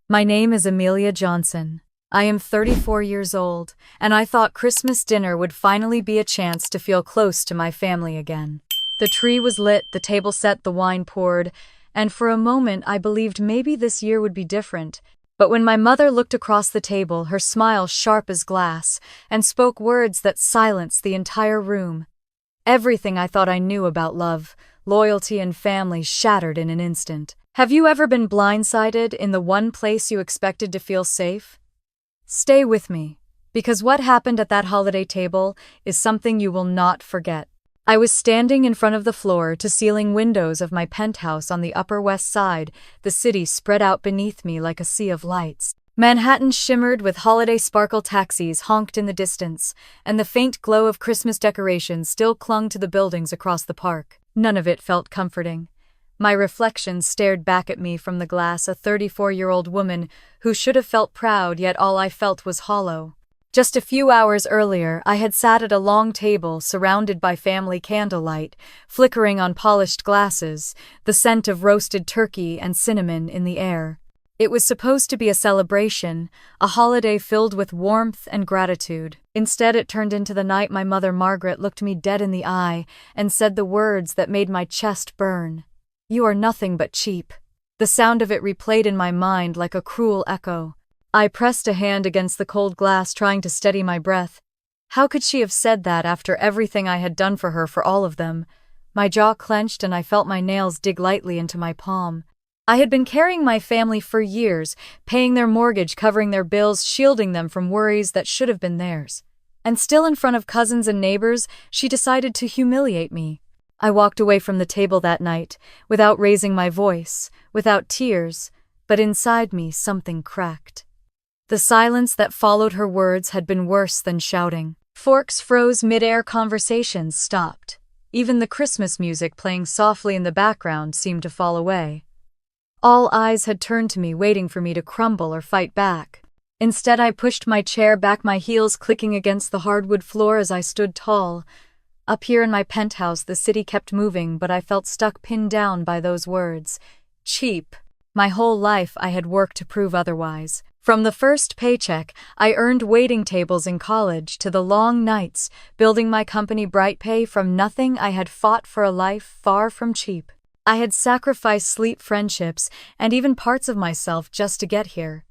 My name is Amelia Johnson. I am 34 years old, and I thought Christmas dinner would finally be a chance to feel close to my family again. The tree was lit, the table set, the wine poured, and for a moment I believed maybe this year would be different. But when my mother looked across the table, her smile sharp as glass, and spoke words that silenced the entire room, everything I thought I knew about love, loyalty, and family shattered in an instant. Have you ever been blindsided in the one place you expected to feel safe? Stay with me, because what happened at that holiday table is something you will not forget. I was standing in front of the floor-to-ceiling windows of my penthouse on the Upper West Side, the city spread out beneath me like a sea of lights. Manhattan shimmered with holiday sparkle, taxis honked in the distance, and the faint glow of Christmas decorations still clung to the buildings across the park. None of it felt comforting. My reflection stared back at me from the glass, a 34-year-old woman who should have felt proud, yet all I felt was hollow. Just a few hours earlier, I had sat at a long table surrounded by family candlelight, flickering on polished glasses, the scent of roasted turkey and cinnamon in the air. It was supposed to be a celebration, a holiday filled with warmth and gratitude. Instead, it turned into the night my mother Margaret looked me dead in the eye and said the words that made my chest burn. "You are nothing but cheap." The sound of it replayed in my mind like a cruel echo. I pressed a hand against the cold glass, trying to steady my breath. How could she have said that after everything I had done for her, for all of them? My jaw clenched and I felt my nails dig lightly into my palm. I had been carrying my family for years, paying their mortgage, covering their bills, shielding them from worries that should have been theirs. And still, in front of cousins and neighbors, she decided to humiliate me. I walked away from the table that night, without raising my voice, without tears, but inside me something cracked. The silence that followed her words had been worse than shouting. Forks froze mid-air, conversations stopped. Even the Christmas music playing softly in the background seemed to fall away. All eyes had turned to me, waiting for me to crumble or fight back. Instead, I pushed my chair back, my heels clicking against the hardwood floor as I stood tall. Up here in my penthouse, the city kept moving, but I felt stuck, pinned down by those words. Cheap. My whole life I had worked to prove otherwise. From the first paycheck I earned waiting tables in college to the long nights building my company BrightPay, from nothing I had fought for a life far from cheap. I had sacrificed sleep, friendships, and even parts of myself just to get here.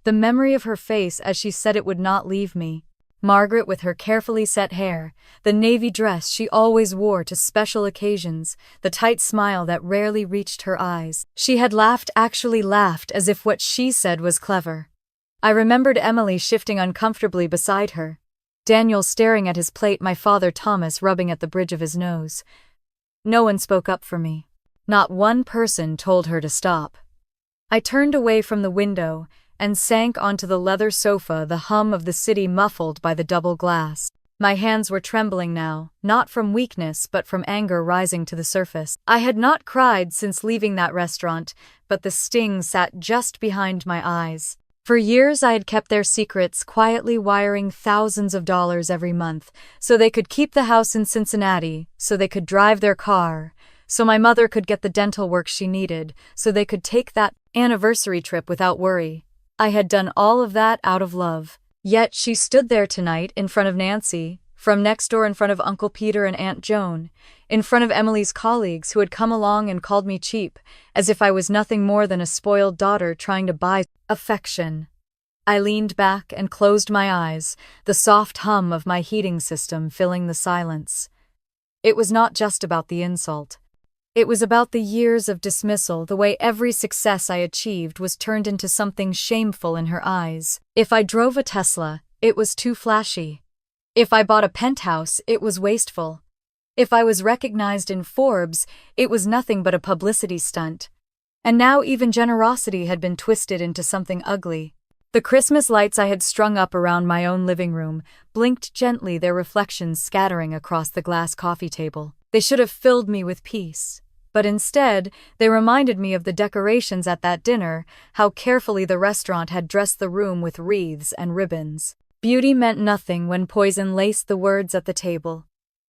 The memory of her face as she said it would not leave me. Margaret, with her carefully set hair, the navy dress she always wore to special occasions, the tight smile that rarely reached her eyes. She had laughed, actually laughed, as if what she said was clever. I remembered Emily shifting uncomfortably beside her, Daniel staring at his plate, my father Thomas rubbing at the bridge of his nose. No one spoke up for me. Not one person told her to stop. I turned away from the window and sank onto the leather sofa, the hum of the city muffled by the double glass. My hands were trembling now, not from weakness but from anger rising to the surface. I had not cried since leaving that restaurant, but the sting sat just behind my eyes. For years I had kept their secrets, quietly wiring thousands of dollars every month, so they could keep the house in Cincinnati, so they could drive their car, so my mother could get the dental work she needed, so they could take that anniversary trip without worry. I had done all of that out of love. Yet she stood there tonight in front of Nancy, from next door in front of Uncle Peter and Aunt Joan, in front of Emily's colleagues who had come along and called me cheap, as if I was nothing more than a spoiled daughter trying to buy affection. I leaned back and closed my eyes, the soft hum of my heating system filling the silence. It was not just about the insult. It was about the years of dismissal, the way every success I achieved was turned into something shameful in her eyes. If I drove a Tesla, it was too flashy. If I bought a penthouse, it was wasteful. If I was recognized in Forbes, it was nothing but a publicity stunt. And now even generosity had been twisted into something ugly. The Christmas lights I had strung up around my own living room blinked gently, their reflections scattering across the glass coffee table. They should have filled me with peace. But instead, they reminded me of the decorations at that dinner, how carefully the restaurant had dressed the room with wreaths and ribbons. Beauty meant nothing when poison laced the words at the table.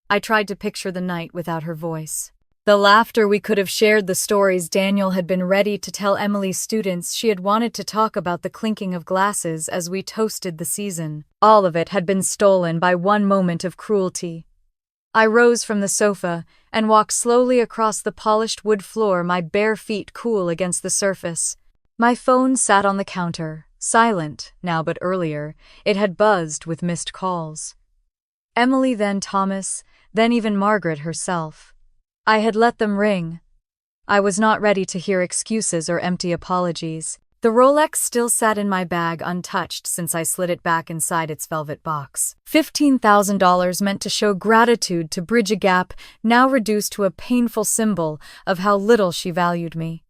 I tried to picture the night without her voice. The laughter we could have shared, the stories Daniel had been ready to tell Emily's students. She had wanted to talk about the clinking of glasses as we toasted the season. All of it had been stolen by one moment of cruelty. I rose from the sofa and walked slowly across the polished wood floor, my bare feet cool against the surface. My phone sat on the counter, silent now, but earlier it had buzzed with missed calls. Emily, then Thomas, then even Margaret herself. I had let them ring. I was not ready to hear excuses or empty apologies. The Rolex still sat in my bag untouched since I slid it back inside its velvet box. $15,000 meant to show gratitude, to bridge a gap now reduced to a painful symbol of how little she valued me.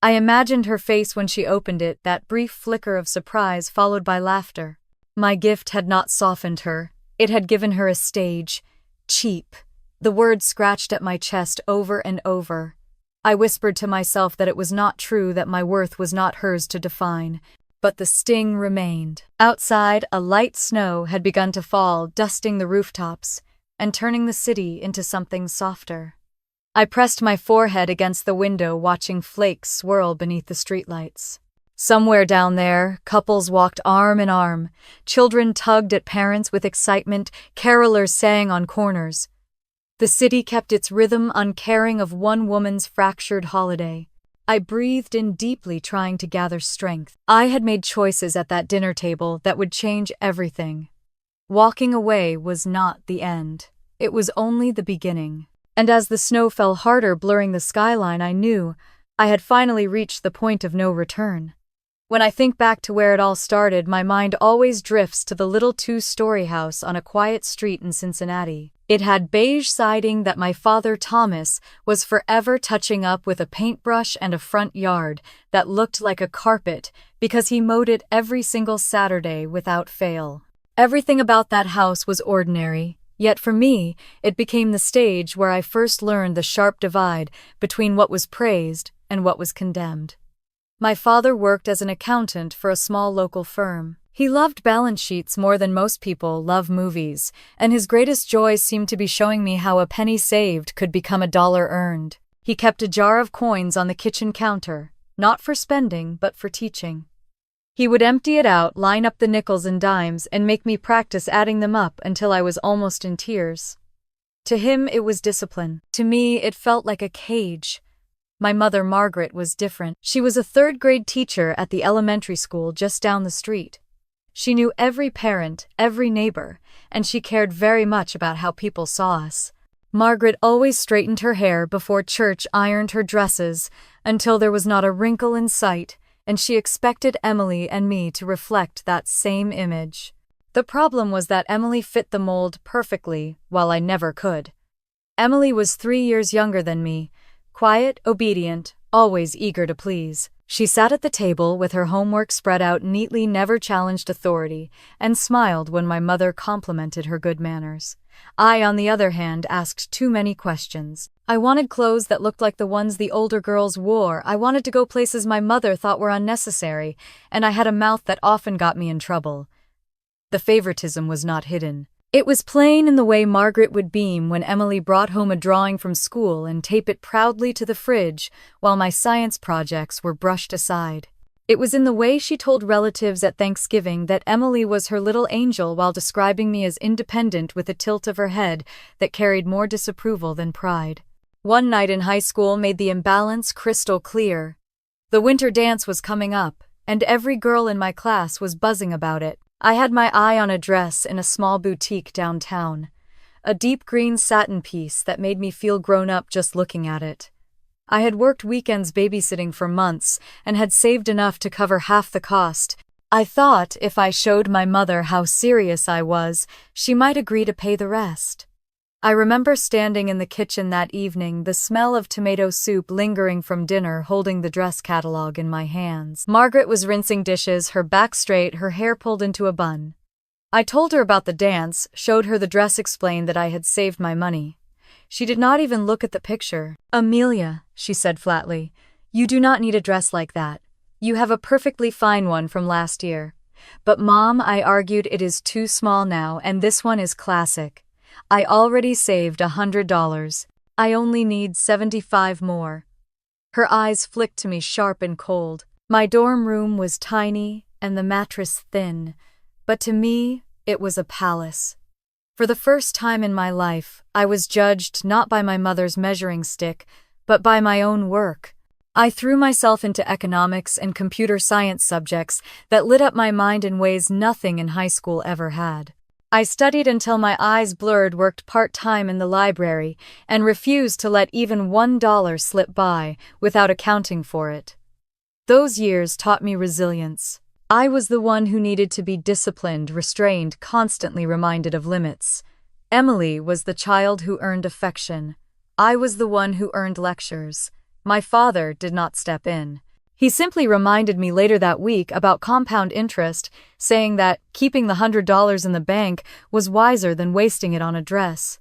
I imagined her face when she opened it, that brief flicker of surprise followed by laughter. My gift had not softened her. It had given her a stage. Cheap. The word scratched at my chest over and over. I whispered to myself that it was not true, that my worth was not hers to define. But the sting remained. Outside, a light snow had begun to fall, dusting the rooftops and turning the city into something softer. I pressed my forehead against the window, watching flakes swirl beneath the streetlights. Somewhere down there, couples walked arm in arm. Children tugged at parents with excitement. Carolers sang on corners. The city kept its rhythm, uncaring of one woman's fractured holiday. I breathed in deeply, trying to gather strength. I had made choices at that dinner table that would change everything. Walking away was not the end. It was only the beginning. And as the snow fell harder, blurring the skyline, I knew I had finally reached the point of no return. When I think back to where it all started, my mind always drifts to the little two-story house on a quiet street in Cincinnati. It had beige siding that my father, Thomas, was forever touching up with a paintbrush, and a front yard that looked like a carpet because he mowed it every single Saturday without fail. Everything about that house was ordinary, yet for me, it became the stage where I first learned the sharp divide between what was praised and what was condemned. My father worked as an accountant for a small local firm. He loved balance sheets more than most people love movies, and his greatest joy seemed to be showing me how a penny saved could become a dollar earned. He kept a jar of coins on the kitchen counter, not for spending, but for teaching. He would empty it out, line up the nickels and dimes, and make me practice adding them up until I was almost in tears. To him, it was discipline. To me, it felt like a cage. My mother, Margaret, was different. She was a third-grade teacher at the elementary school just down the street. She knew every parent, every neighbor, and she cared very much about how people saw us. Margaret always straightened her hair before church, ironed her dresses until there was not a wrinkle in sight, and she expected Emily and me to reflect that same image. The problem was that Emily fit the mold perfectly, while I never could. Emily was 3 years younger than me, quiet, obedient, always eager to please. She sat at the table with her homework spread out neatly, never challenged authority, and smiled when my mother complimented her good manners. I, on the other hand, asked too many questions. I wanted clothes that looked like the ones the older girls wore. I wanted to go places my mother thought were unnecessary, and I had a mouth that often got me in trouble. The favoritism was not hidden. It was plain in the way Margaret would beam when Emily brought home a drawing from school and tape it proudly to the fridge while my science projects were brushed aside. It was in the way she told relatives at Thanksgiving that Emily was her little angel while describing me as independent with a tilt of her head that carried more disapproval than pride. One night in high school made the imbalance crystal clear. The winter dance was coming up, and every girl in my class was buzzing about it. I had my eye on a dress in a small boutique downtown, a deep green satin piece that made me feel grown up just looking at it. I had worked weekends babysitting for months and had saved enough to cover half the cost. I thought if I showed my mother how serious I was, she might agree to pay the rest. I remember standing in the kitchen that evening, the smell of tomato soup lingering from dinner, holding the dress catalog in my hands. Margaret was rinsing dishes, her back straight, her hair pulled into a bun. I told her about the dance, showed her the dress, explained that I had saved my money. She did not even look at the picture. "Amelia," she said flatly, "you do not need a dress like that. You have a perfectly fine one from last year." "But Mom," I argued, "it is too small now, and this one is classic. I already saved $100. I only need 75 more. Her eyes flicked to me sharp and cold. My dorm room was tiny and the mattress thin, but to me, it was a palace. For the first time in my life, I was judged not by my mother's measuring stick, but by my own work. I threw myself into economics and computer science subjects that lit up my mind in ways nothing in high school ever had. I studied until my eyes blurred, worked part-time in the library, and refused to let even $1 slip by without accounting for it. Those years taught me resilience. I was the one who needed to be disciplined, restrained, constantly reminded of limits. Emily was the child who earned affection. I was the one who earned lectures. My father did not step in. He simply reminded me later that week about compound interest, saying that keeping the $100 in the bank was wiser than wasting it on a dress.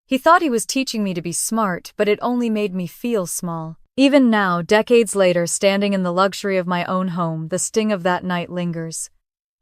He thought he was teaching me to be smart, but it only made me feel small. Even now, decades later, standing in the luxury of my own home, the sting of that night lingers.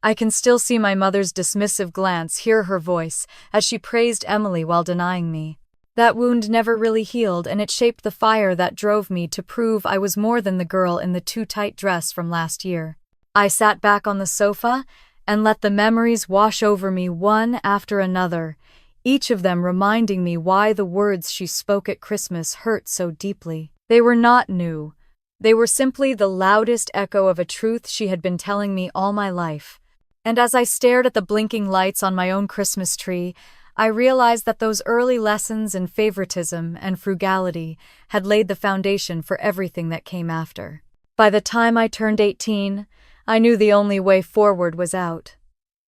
I can still see my mother's dismissive glance, hear her voice, as she praised Emily while denying me. That wound never really healed, and it shaped the fire that drove me to prove I was more than the girl in the too-tight dress from last year. I sat back on the sofa and let the memories wash over me one after another, each of them reminding me why the words she spoke at Christmas hurt so deeply. They were not new. They were simply the loudest echo of a truth she had been telling me all my life. And as I stared at the blinking lights on my own Christmas tree, I realized that those early lessons in favoritism and frugality had laid the foundation for everything that came after. By the time I turned 18, I knew the only way forward was out.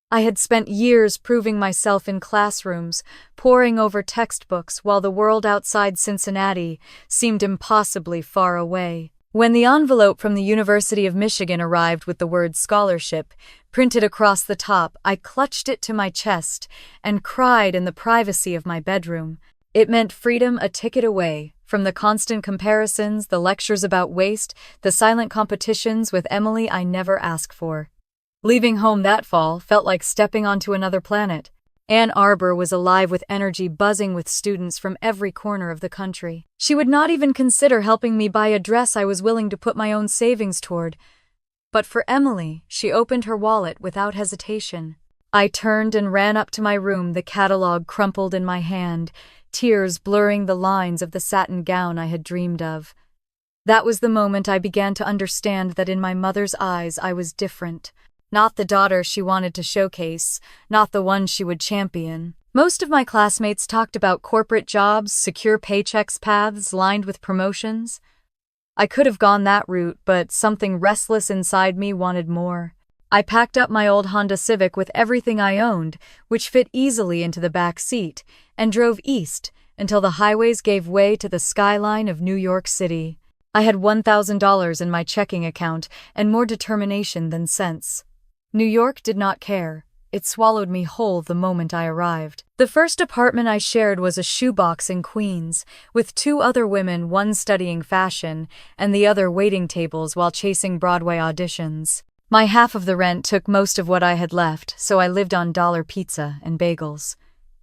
I had spent years proving myself in classrooms, poring over textbooks while the world outside Cincinnati seemed impossibly far away. When the envelope from the University of Michigan arrived with the word scholarship printed across the top, I clutched it to my chest and cried in the privacy of my bedroom. It meant freedom, a ticket away from the constant comparisons, the lectures about waste, the silent competitions with Emily I never asked for. Leaving home that fall felt like stepping onto another planet. Ann Arbor was alive with energy, buzzing with students from every corner of the country. She would not even consider helping me buy a dress I was willing to put my own savings toward. But for Emily, she opened her wallet without hesitation. I turned and ran up to my room, the catalog crumpled in my hand, tears blurring the lines of the satin gown I had dreamed of. That was the moment I began to understand that in my mother's eyes I was different. Not the daughter she wanted to showcase, not the one she would champion. Most of my classmates talked about corporate jobs, secure paychecks, paths lined with promotions. I could have gone that route, but something restless inside me wanted more. I packed up my old Honda Civic with everything I owned, which fit easily into the back seat, and drove east until the highways gave way to the skyline of New York City. I had $1,000 in my checking account and more determination than sense. New York did not care. It swallowed me whole the moment I arrived. The first apartment I shared was a shoebox in Queens, with two other women, one studying fashion and the other waiting tables while chasing Broadway auditions. My half of the rent took most of what I had left, so I lived on dollar pizza and bagels.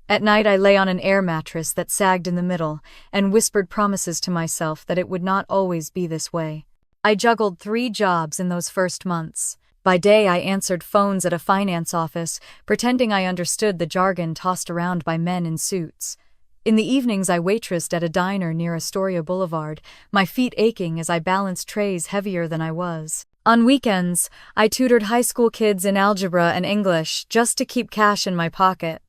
At night I lay on an air mattress that sagged in the middle and whispered promises to myself that it would not always be this way. I juggled 3 jobs in those first months. By day, I answered phones at a finance office, pretending I understood the jargon tossed around by men in suits. In the evenings, I waitressed at a diner near Astoria Boulevard, my feet aching as I balanced trays heavier than I was. On weekends, I tutored high school kids in algebra and English just to keep cash in my pocket.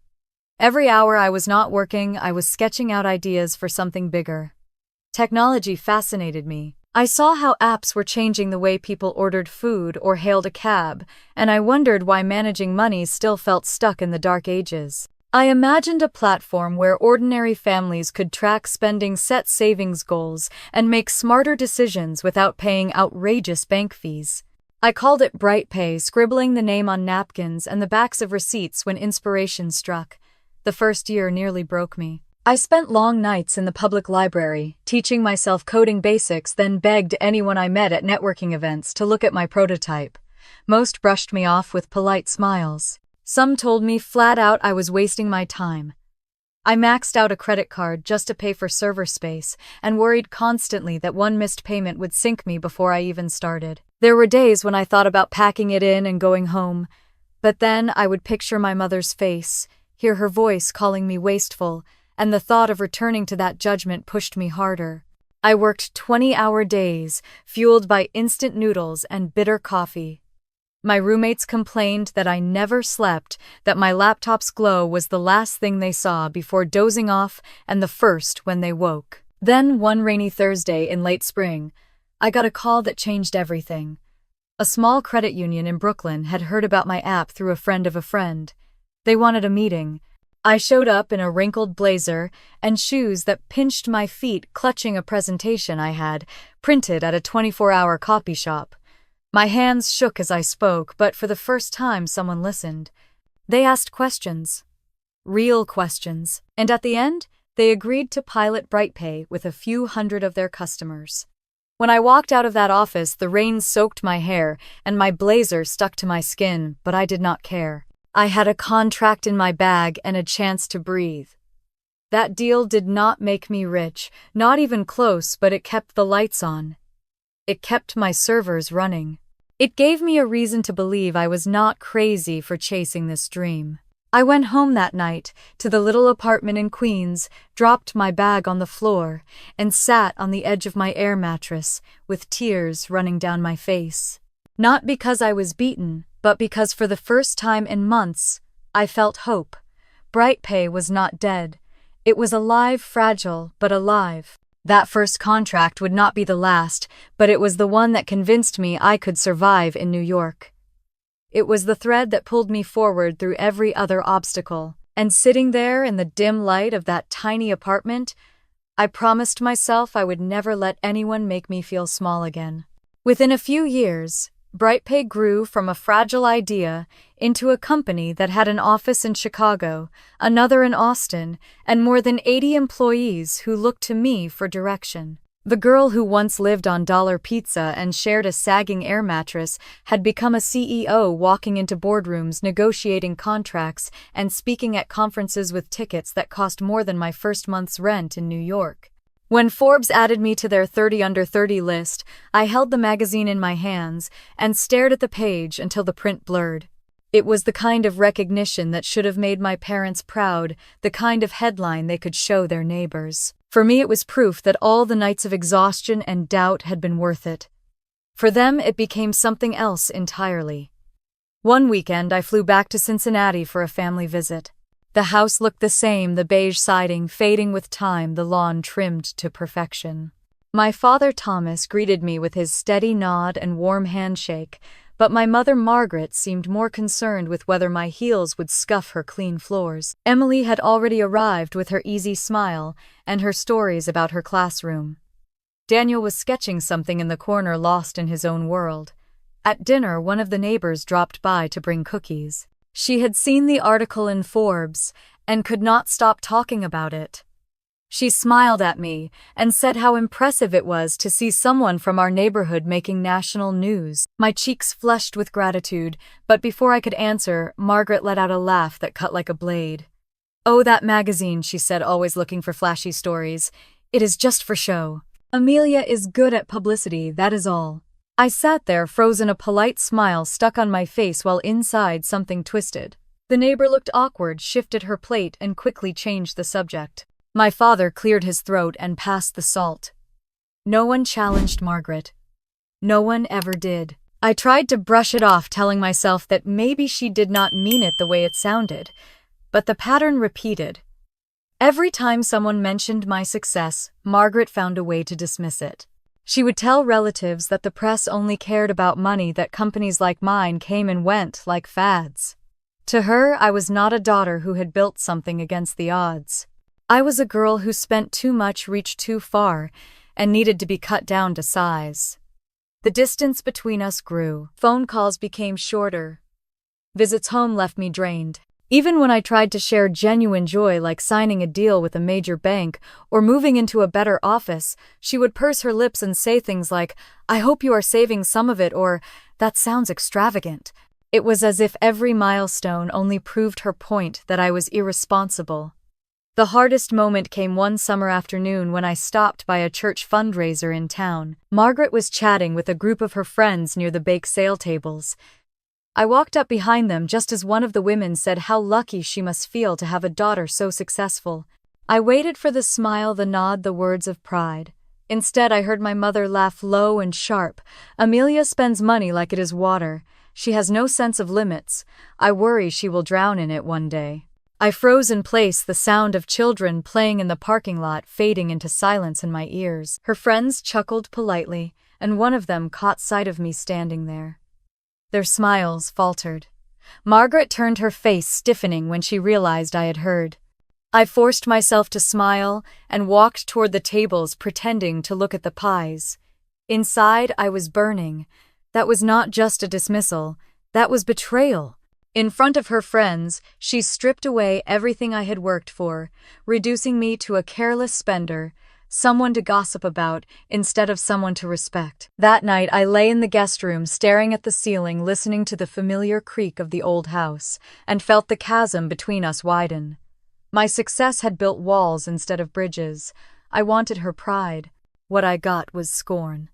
Every hour I was not working, I was sketching out ideas for something bigger. Technology fascinated me. I saw how apps were changing the way people ordered food or hailed a cab, and I wondered why managing money still felt stuck in the dark ages. I imagined a platform where ordinary families could track spending, set savings goals, and make smarter decisions without paying outrageous bank fees. I called it Bright Pay, scribbling the name on napkins and the backs of receipts when inspiration struck. The first year nearly broke me. I spent long nights in the public library, teaching myself coding basics, then begged anyone I met at networking events to look at my prototype. Most brushed me off with polite smiles. Some told me flat out I was wasting my time. I maxed out a credit card just to pay for server space and worried constantly that one missed payment would sink me before I even started. There were days when I thought about packing it in and going home, but then I would picture my mother's face, hear her voice calling me wasteful, and the thought of returning to that judgment pushed me harder. I worked 20-hour days, fueled by instant noodles and bitter coffee. My roommates complained that I never slept, that my laptop's glow was the last thing they saw before dozing off and the first when they woke. Then, one rainy Thursday in late spring, I got a call that changed everything. A small credit union in Brooklyn had heard about my app through a friend of a friend. They wanted a meeting. I showed up in a wrinkled blazer and shoes that pinched my feet, clutching a presentation I had printed at a 24-hour copy shop. My hands shook as I spoke, but for the first time someone listened. They asked questions. Real questions. And at the end, they agreed to pilot BrightPay with a few hundred of their customers. When I walked out of that office, the rain soaked my hair and my blazer stuck to my skin, but I did not care. I had a contract in my bag and a chance to breathe. That deal did not make me rich, not even close, but it kept the lights on. It kept my servers running. It gave me a reason to believe I was not crazy for chasing this dream. I went home that night, to the little apartment in Queens, dropped my bag on the floor, and sat on the edge of my air mattress, with tears running down my face. Not because I was beaten, but because for the first time in months, I felt hope. BrightPay was not dead. It was alive, fragile, but alive. That first contract would not be the last, but it was the one that convinced me I could survive in New York. It was the thread that pulled me forward through every other obstacle, and sitting there in the dim light of that tiny apartment, I promised myself I would never let anyone make me feel small again. Within a few years, BrightPay grew from a fragile idea into a company that had an office in Chicago, another in Austin, and more than 80 employees who looked to me for direction. The girl who once lived on dollar pizza and shared a sagging air mattress had become a CEO, walking into boardrooms, negotiating contracts, and speaking at conferences with tickets that cost more than my first month's rent in New York. When Forbes added me to their 30 under 30 list, I held the magazine in my hands and stared at the page until the print blurred. It was the kind of recognition that should have made my parents proud, the kind of headline they could show their neighbors. For me, it was proof that all the nights of exhaustion and doubt had been worth it. For them, it became something else entirely. One weekend, I flew back to Cincinnati for a family visit. The house looked the same, the beige siding fading with time, the lawn trimmed to perfection. My father Thomas greeted me with his steady nod and warm handshake, but my mother Margaret seemed more concerned with whether my heels would scuff her clean floors. Emily had already arrived with her easy smile and her stories about her classroom. Daniel was sketching something in the corner, lost in his own world. At dinner, one of the neighbors dropped by to bring cookies. She had seen the article in Forbes and could not stop talking about it. She smiled at me and said how impressive it was to see someone from our neighborhood making national news. My cheeks flushed with gratitude, but before I could answer, Margaret let out a laugh that cut like a blade. "Oh, that magazine," she said, always looking for flashy stories. "It is just for show. Amelia is good at publicity, that is all." I sat there, frozen, a polite smile stuck on my face while inside something twisted. The neighbor looked awkward, shifted her plate, and quickly changed the subject. My father cleared his throat and passed the salt. No one challenged Margaret. No one ever did. I tried to brush it off, telling myself that maybe she did not mean it the way it sounded, but the pattern repeated. Every time someone mentioned my success, Margaret found a way to dismiss it. She would tell relatives that the press only cared about money, that companies like mine came and went like fads. To her, I was not a daughter who had built something against the odds. I was a girl who spent too much, reached too far, and needed to be cut down to size. The distance between us grew. Phone calls became shorter. Visits home left me drained. Even when I tried to share genuine joy, like signing a deal with a major bank or moving into a better office, she would purse her lips and say things like, "I hope you are saving some of it," or "That sounds extravagant." It was as if every milestone only proved her point, that I was irresponsible. The hardest moment came one summer afternoon when I stopped by a church fundraiser in town. Margaret was chatting with a group of her friends near the bake sale tables. I walked up behind them just as one of the women said how lucky she must feel to have a daughter so successful. I waited for the smile, the nod, the words of pride. Instead, I heard my mother laugh low and sharp. "Amelia spends money like it is water. She has no sense of limits. I worry she will drown in it one day." I froze in place, the sound of children playing in the parking lot fading into silence in my ears. Her friends chuckled politely, and one of them caught sight of me standing there. Their smiles faltered. Margaret turned, her face stiffening when she realized I had heard. I forced myself to smile and walked toward the tables, pretending to look at the pies. Inside, I was burning. That was not just a dismissal. That was betrayal. In front of her friends, she stripped away everything I had worked for, reducing me to a careless spender, someone to gossip about instead of someone to respect. That night, I lay in the guest room, staring at the ceiling, listening to the familiar creak of the old house, and felt the chasm between us widen. My success had built walls instead of bridges. I wanted her pride. What I got was scorn.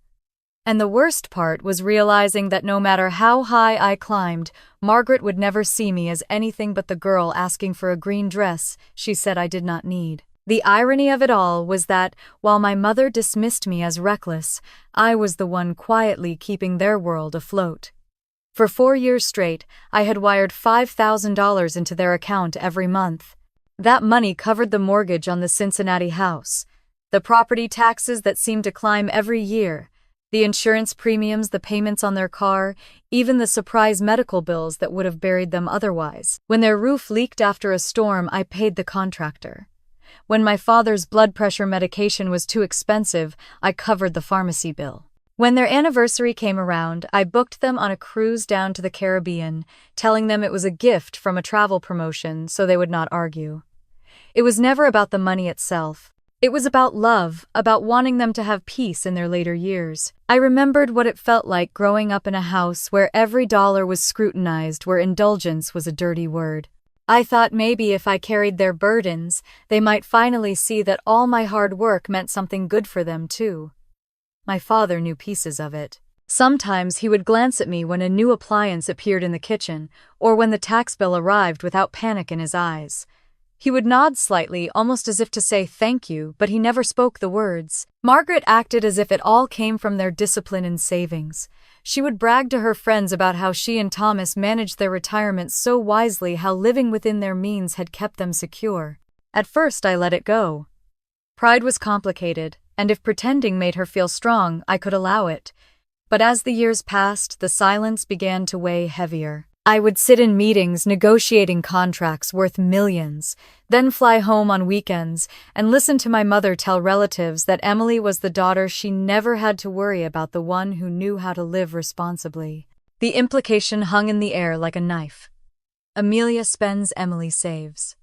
And the worst part was realizing that no matter how high I climbed, Margaret would never see me as anything but the girl asking for a green dress she said I did not need. The irony of it all was that, while my mother dismissed me as reckless, I was the one quietly keeping their world afloat. For 4 years straight, I had wired $5,000 into their account every month. That money covered the mortgage on the Cincinnati house, the property taxes that seemed to climb every year, the insurance premiums, the payments on their car, even the surprise medical bills that would have buried them otherwise. When their roof leaked after a storm, I paid the contractor. When my father's blood pressure medication was too expensive, I covered the pharmacy bill. When their anniversary came around, I booked them on a cruise down to the Caribbean, telling them it was a gift from a travel promotion so they would not argue. It was never about the money itself. It was about love, about wanting them to have peace in their later years. I remembered what it felt like growing up in a house where every dollar was scrutinized, where indulgence was a dirty word. I thought maybe if I carried their burdens, they might finally see that all my hard work meant something good for them too. My father knew pieces of it. Sometimes he would glance at me when a new appliance appeared in the kitchen, or when the tax bill arrived, without panic in his eyes. He would nod slightly, almost as if to say thank you, but he never spoke the words. Margaret acted as if it all came from their discipline and savings. She would brag to her friends about how she and Thomas managed their retirement so wisely, how living within their means had kept them secure. At first, I let it go. Pride was complicated, and if pretending made her feel strong, I could allow it. But as the years passed, the silence began to weigh heavier. I would sit in meetings negotiating contracts worth millions, then fly home on weekends and listen to my mother tell relatives that Emily was the daughter she never had to worry about, the one who knew how to live responsibly. The implication hung in the air like a knife. Amelia spends, Emily saves.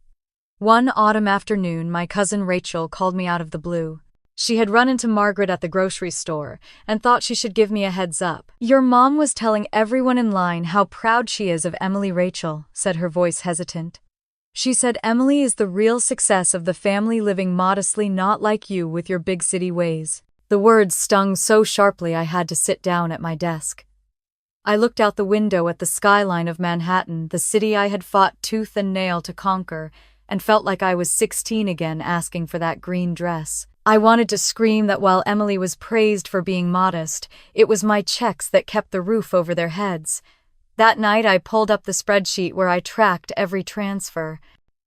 One autumn afternoon, my cousin Rachel called me out of the blue. She had run into Margaret at the grocery store and thought she should give me a heads up. "Your mom was telling everyone in line how proud she is of Emily." Rachel said, her voice hesitant. "She said Emily is the real success of the family, living modestly, not like you with your big city ways." The words stung so sharply I had to sit down at my desk. I looked out the window at the skyline of Manhattan, the city I had fought tooth and nail to conquer, and felt like I was 16 again, asking for that green dress. I wanted to scream that while Emily was praised for being modest, it was my checks that kept the roof over their heads. That night I pulled up the spreadsheet where I tracked every transfer.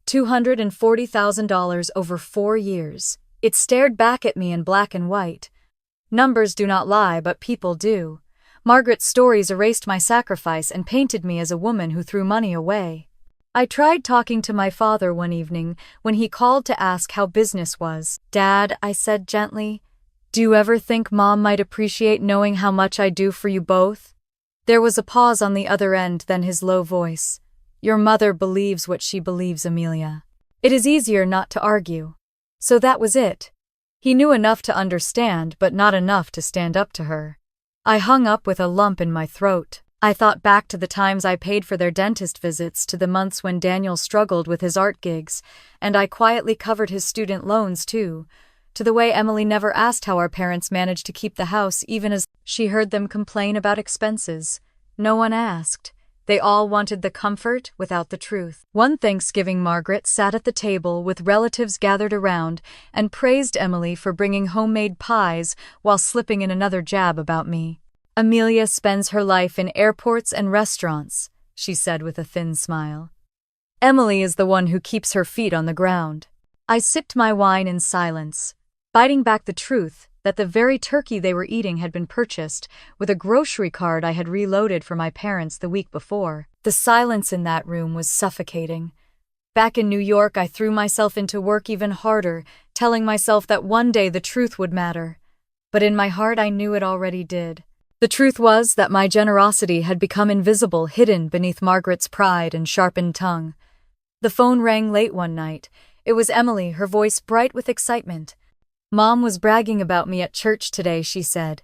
$240,000 over 4 years. It stared back at me in black and white. Numbers do not lie, but people do. Margaret's stories erased my sacrifice and painted me as a woman who threw money away. I tried talking to my father one evening when he called to ask how business was. "Dad," I said gently, "do you ever think Mom might appreciate knowing how much I do for you both?" There was a pause on the other end, then his low voice. "Your mother believes what she believes, Amelia. It is easier not to argue." So that was it. He knew enough to understand, but not enough to stand up to her. I hung up with a lump in my throat. I thought back to the times I paid for their dentist visits, to the months when Daniel struggled with his art gigs, and I quietly covered his student loans too, to the way Emily never asked how our parents managed to keep the house even as she heard them complain about expenses. No one asked. They all wanted the comfort without the truth. One Thanksgiving, Margaret sat at the table with relatives gathered around and praised Emily for bringing homemade pies while slipping in another jab about me. "Amelia spends her life in airports and restaurants," she said with a thin smile. "Emily is the one who keeps her feet on the ground." I sipped my wine in silence, biting back the truth that the very turkey they were eating had been purchased with a grocery card I had reloaded for my parents the week before. The silence in that room was suffocating. Back in New York, I threw myself into work even harder, telling myself that one day the truth would matter. But in my heart, I knew it already did. The truth was that my generosity had become invisible, hidden beneath Margaret's pride and sharpened tongue. The phone rang late one night. It was Emily, her voice bright with excitement. "Mom was bragging about me at church today," she said.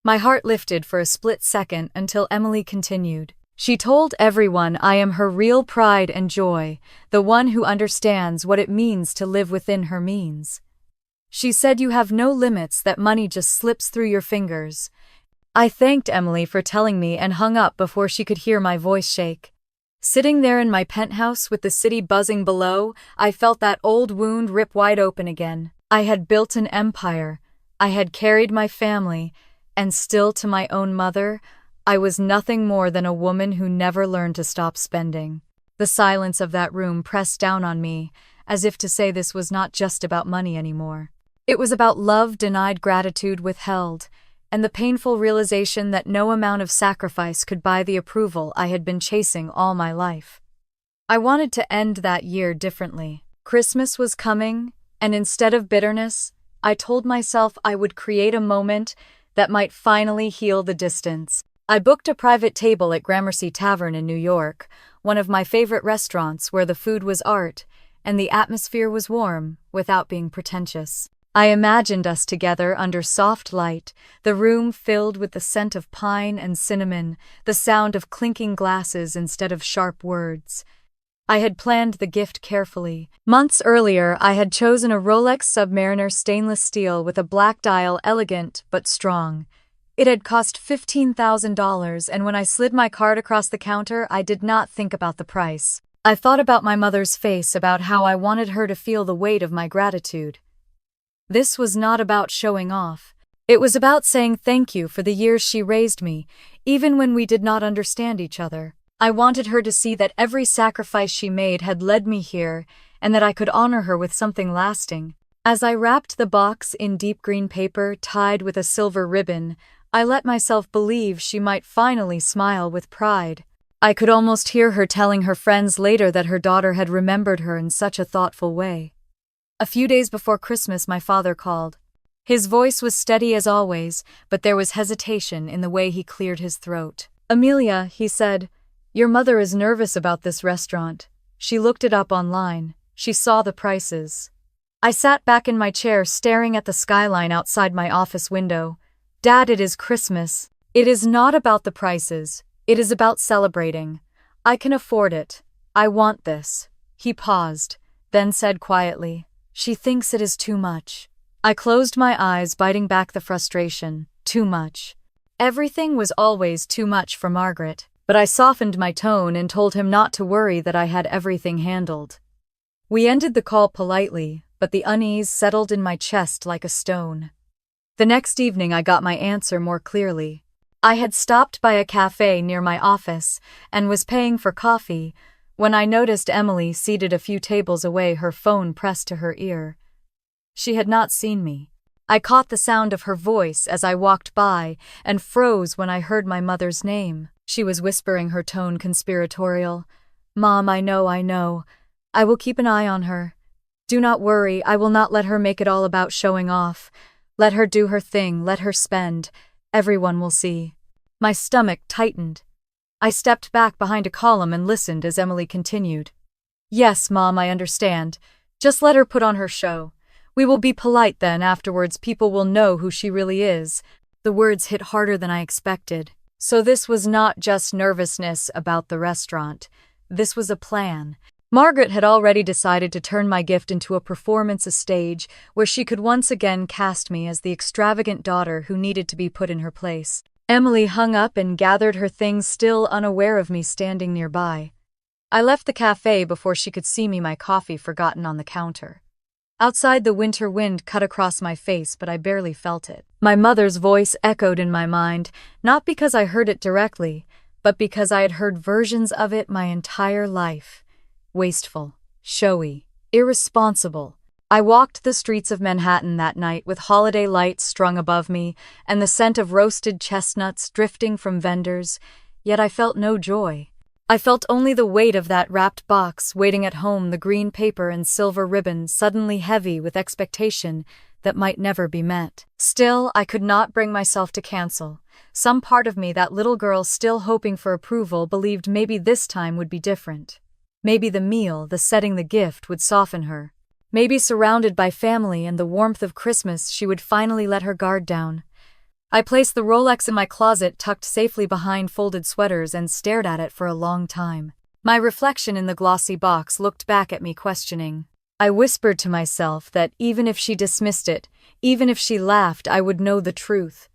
My heart lifted for a split second until Emily continued. "She told everyone I am her real pride and joy, the one who understands what it means to live within her means. She said you have no limits, that money just slips through your fingers." I thanked Emily for telling me and hung up before she could hear my voice shake. Sitting there in my penthouse with the city buzzing below, I felt that old wound rip wide open again. I had built an empire, I had carried my family, and still, to my own mother, I was nothing more than a woman who never learned to stop spending. The silence of that room pressed down on me, as if to say this was not just about money anymore. It was about love denied, gratitude withheld, and the painful realization that no amount of sacrifice could buy the approval I had been chasing all my life. I wanted to end that year differently. Christmas was coming, and instead of bitterness, I told myself I would create a moment that might finally heal the distance. I booked a private table at Gramercy Tavern in New York, one of my favorite restaurants where the food was art and the atmosphere was warm without being pretentious. I imagined us together under soft light, the room filled with the scent of pine and cinnamon, the sound of clinking glasses instead of sharp words. I had planned the gift carefully. Months earlier, I had chosen a Rolex Submariner stainless steel with a black dial, elegant but strong. It had cost $15,000, and when I slid my card across the counter, I did not think about the price. I thought about my mother's face, about how I wanted her to feel the weight of my gratitude. This was not about showing off. It was about saying thank you for the years she raised me, even when we did not understand each other. I wanted her to see that every sacrifice she made had led me here, and that I could honor her with something lasting. As I wrapped the box in deep green paper tied with a silver ribbon, I let myself believe she might finally smile with pride. I could almost hear her telling her friends later that her daughter had remembered her in such a thoughtful way. A few days before Christmas, my father called. His voice was steady as always, but there was hesitation in the way he cleared his throat. "Amelia," he said, "your mother is nervous about this restaurant. She looked it up online. She saw the prices." I sat back in my chair, staring at the skyline outside my office window. "Dad, it is Christmas. It is not about the prices. It is about celebrating. I can afford it. I want this." He paused, then said quietly, "She thinks it is too much." I closed my eyes, biting back the frustration. Too much. Everything was always too much for Margaret, but I softened my tone and told him not to worry, that I had everything handled. We ended the call politely, but the unease settled in my chest like a stone. The next evening I got my answer more clearly. I had stopped by a cafe near my office and was paying for coffee when I noticed Emily seated a few tables away, her phone pressed to her ear. She had not seen me. I caught the sound of her voice as I walked by and froze when I heard my mother's name. She was whispering, her tone conspiratorial. "Mom, I know. I will keep an eye on her. Do not worry, I will not let her make it all about showing off. Let her do her thing, let her spend. Everyone will see." My stomach tightened. I stepped back behind a column and listened as Emily continued. "Yes, Mom, I understand. Just let her put on her show. We will be polite then. Afterwards, people will know who she really is." The words hit harder than I expected. So this was not just nervousness about the restaurant. This was a plan. Margaret had already decided to turn my gift into a performance, a stage where she could once again cast me as the extravagant daughter who needed to be put in her place. Emily hung up and gathered her things, still unaware of me standing nearby. I left the cafe before she could see me, my coffee forgotten on the counter. Outside, the winter wind cut across my face, but I barely felt it. My mother's voice echoed in my mind, not because I heard it directly, but because I had heard versions of it my entire life. Wasteful, showy, irresponsible. I walked the streets of Manhattan that night with holiday lights strung above me and the scent of roasted chestnuts drifting from vendors, yet I felt no joy. I felt only the weight of that wrapped box waiting at home, the green paper and silver ribbon suddenly heavy with expectation that might never be met. Still, I could not bring myself to cancel. Some part of me, that little girl still hoping for approval, believed maybe this time would be different. Maybe the meal, the setting, the gift would soften her. Maybe surrounded by family and the warmth of Christmas, she would finally let her guard down. I placed the Rolex in my closet, tucked safely behind folded sweaters, and stared at it for a long time. My reflection in the glossy box looked back at me questioning. I whispered to myself that even if she dismissed it, even if she laughed, I would know the truth.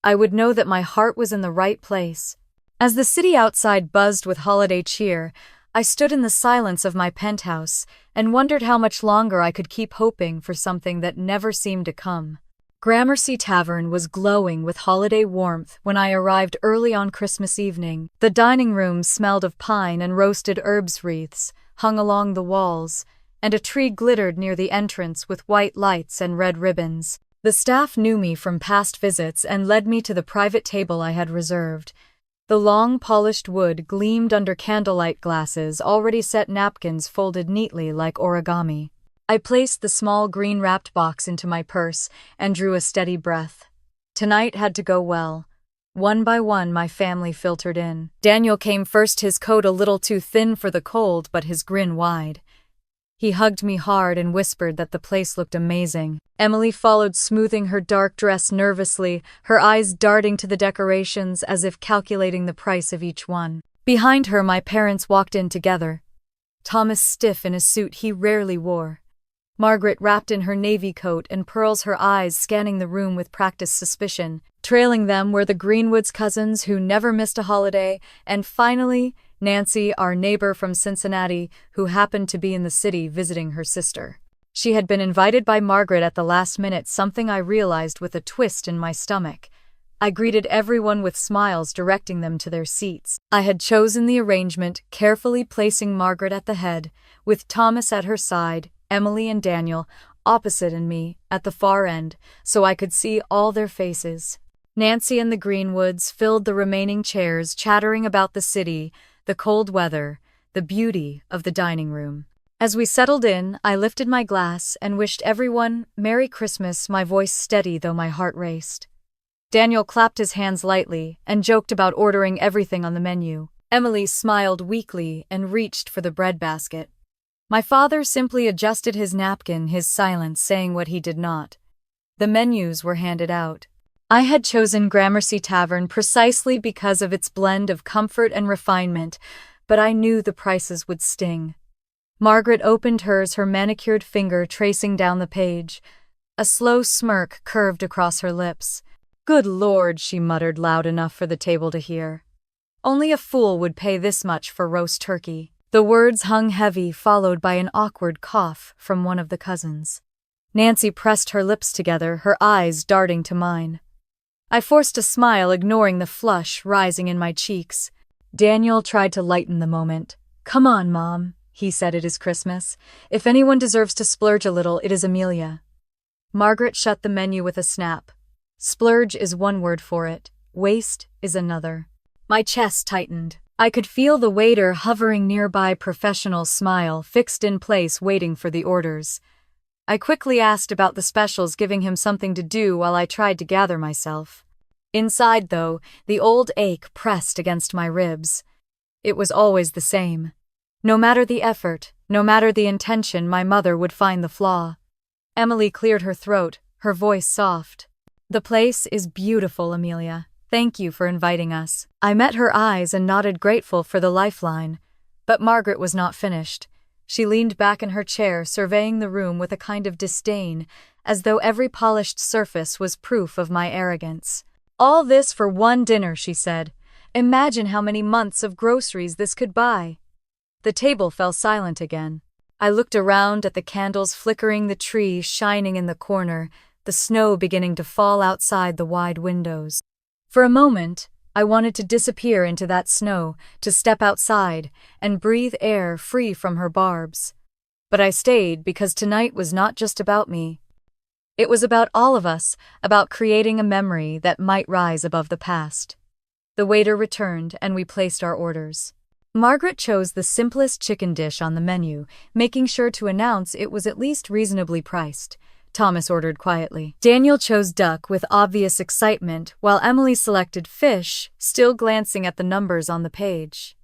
I would know that my heart was in the right place. As the city outside buzzed with holiday cheer, I stood in the silence of my penthouse and wondered how much longer I could keep hoping for something that never seemed to come. Gramercy Tavern was glowing with holiday warmth when I arrived early on Christmas evening. The dining room smelled of pine and roasted herbs wreaths hung along the walls, and a tree glittered near the entrance with white lights and red ribbons. The staff knew me from past visits and led me to the private table I had reserved. The long, polished wood gleamed under candlelight glasses, already set napkins folded neatly like origami. I placed the small green-wrapped box into my purse and drew a steady breath. Tonight had to go well. One by one, my family filtered in. Daniel came first, his coat a little too thin for the cold, but his grin wide. He hugged me hard and whispered that the place looked amazing. Emily followed, smoothing her dark dress nervously, her eyes darting to the decorations as if calculating the price of each one. Behind her, my parents walked in together. Thomas stiff in a suit he rarely wore. Margaret wrapped in her navy coat and pearls, her eyes scanning the room with practiced suspicion. Trailing them were the Greenwoods cousins who never missed a holiday, and finally, Nancy, our neighbor from Cincinnati, who happened to be in the city visiting her sister. She had been invited by Margaret at the last minute, something I realized with a twist in my stomach. I greeted everyone with smiles, directing them to their seats. I had chosen the arrangement, carefully placing Margaret at the head, with Thomas at her side, Emily and Daniel opposite, and me at the far end, so I could see all their faces. Nancy and the Greenwoods filled the remaining chairs, chattering about the city, the cold weather, the beauty of the dining room. As we settled in, I lifted my glass and wished everyone Merry Christmas, my voice steady though my heart raced. Daniel clapped his hands lightly and joked about ordering everything on the menu. Emily smiled weakly and reached for the breadbasket. My father simply adjusted his napkin, his silence saying what he did not. The menus were handed out. I had chosen Gramercy Tavern precisely because of its blend of comfort and refinement, but I knew the prices would sting. Margaret opened hers, her manicured finger tracing down the page. A slow smirk curved across her lips. "Good Lord," she muttered loud enough for the table to hear. "Only a fool would pay this much for roast turkey." The words hung heavy, followed by an awkward cough from one of the cousins. Nancy pressed her lips together, her eyes darting to mine. I forced a smile, ignoring the flush rising in my cheeks. Daniel tried to lighten the moment. "Come on, Mom," he said, "it is Christmas. If anyone deserves to splurge a little, it is Amelia." Margaret shut the menu with a snap. Splurge is one word for it. Waste is another. My chest tightened. I could feel the waiter hovering nearby, professional smile fixed in place, waiting for the orders. I quickly asked about the specials, giving him something to do while I tried to gather myself. Inside, though, the old ache pressed against my ribs. It was always the same. No matter the effort, no matter the intention, my mother would find the flaw. Emily cleared her throat, her voice soft. "The place is beautiful, Amelia. Thank you for inviting us. I met her eyes and nodded grateful for the lifeline. But Margaret was not finished. She leaned back in her chair, surveying the room with a kind of disdain, as though every polished surface was proof of my arrogance. All this for one dinner, she said. Imagine how many months of groceries this could buy. The table fell silent again. I looked around at the candles flickering, the tree shining in the corner, the snow beginning to fall outside the wide windows. For a moment, I wanted to disappear into that snow, to step outside and breathe air free from her barbs. But I stayed because tonight was not just about me. It was about all of us, about creating a memory that might rise above the past. The waiter returned and we placed our orders. Margaret chose the simplest chicken dish on the menu, making sure to announce it was at least reasonably priced. Thomas ordered quietly. Daniel chose duck with obvious excitement, while Emily selected fish, still glancing at the numbers on the page.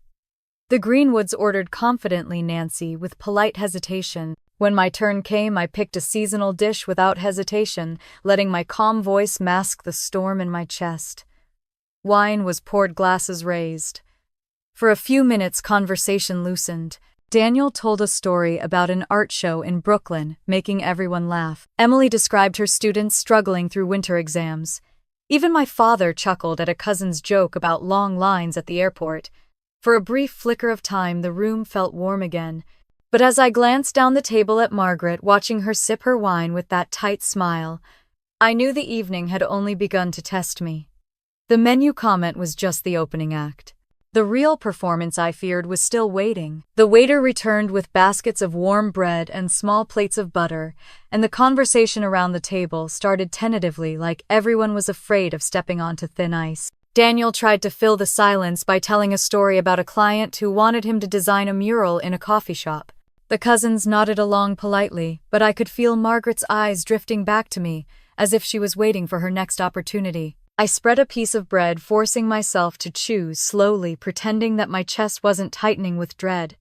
The Greenwoods ordered confidently, Nancy, with polite hesitation. When my turn came, I picked a seasonal dish without hesitation, letting my calm voice mask the storm in my chest. Wine was poured, glasses raised. For a few minutes, conversation loosened. Daniel told a story about an art show in Brooklyn, making everyone laugh. Emily described her students struggling through winter exams. Even my father chuckled at a cousin's joke about long lines at the airport. For a brief flicker of time, the room felt warm again. But as I glanced down the table at Margaret, watching her sip her wine with that tight smile, I knew the evening had only begun to test me. The menu comment was just the opening act. The real performance, I feared, was still waiting. The waiter returned with baskets of warm bread and small plates of butter, and the conversation around the table started tentatively, like everyone was afraid of stepping onto thin ice. Daniel tried to fill the silence by telling a story about a client who wanted him to design a mural in a coffee shop. The cousins nodded along politely, but I could feel Margaret's eyes drifting back to me, as if she was waiting for her next opportunity. I spread a piece of bread, forcing myself to chew slowly, pretending that my chest wasn't tightening with dread.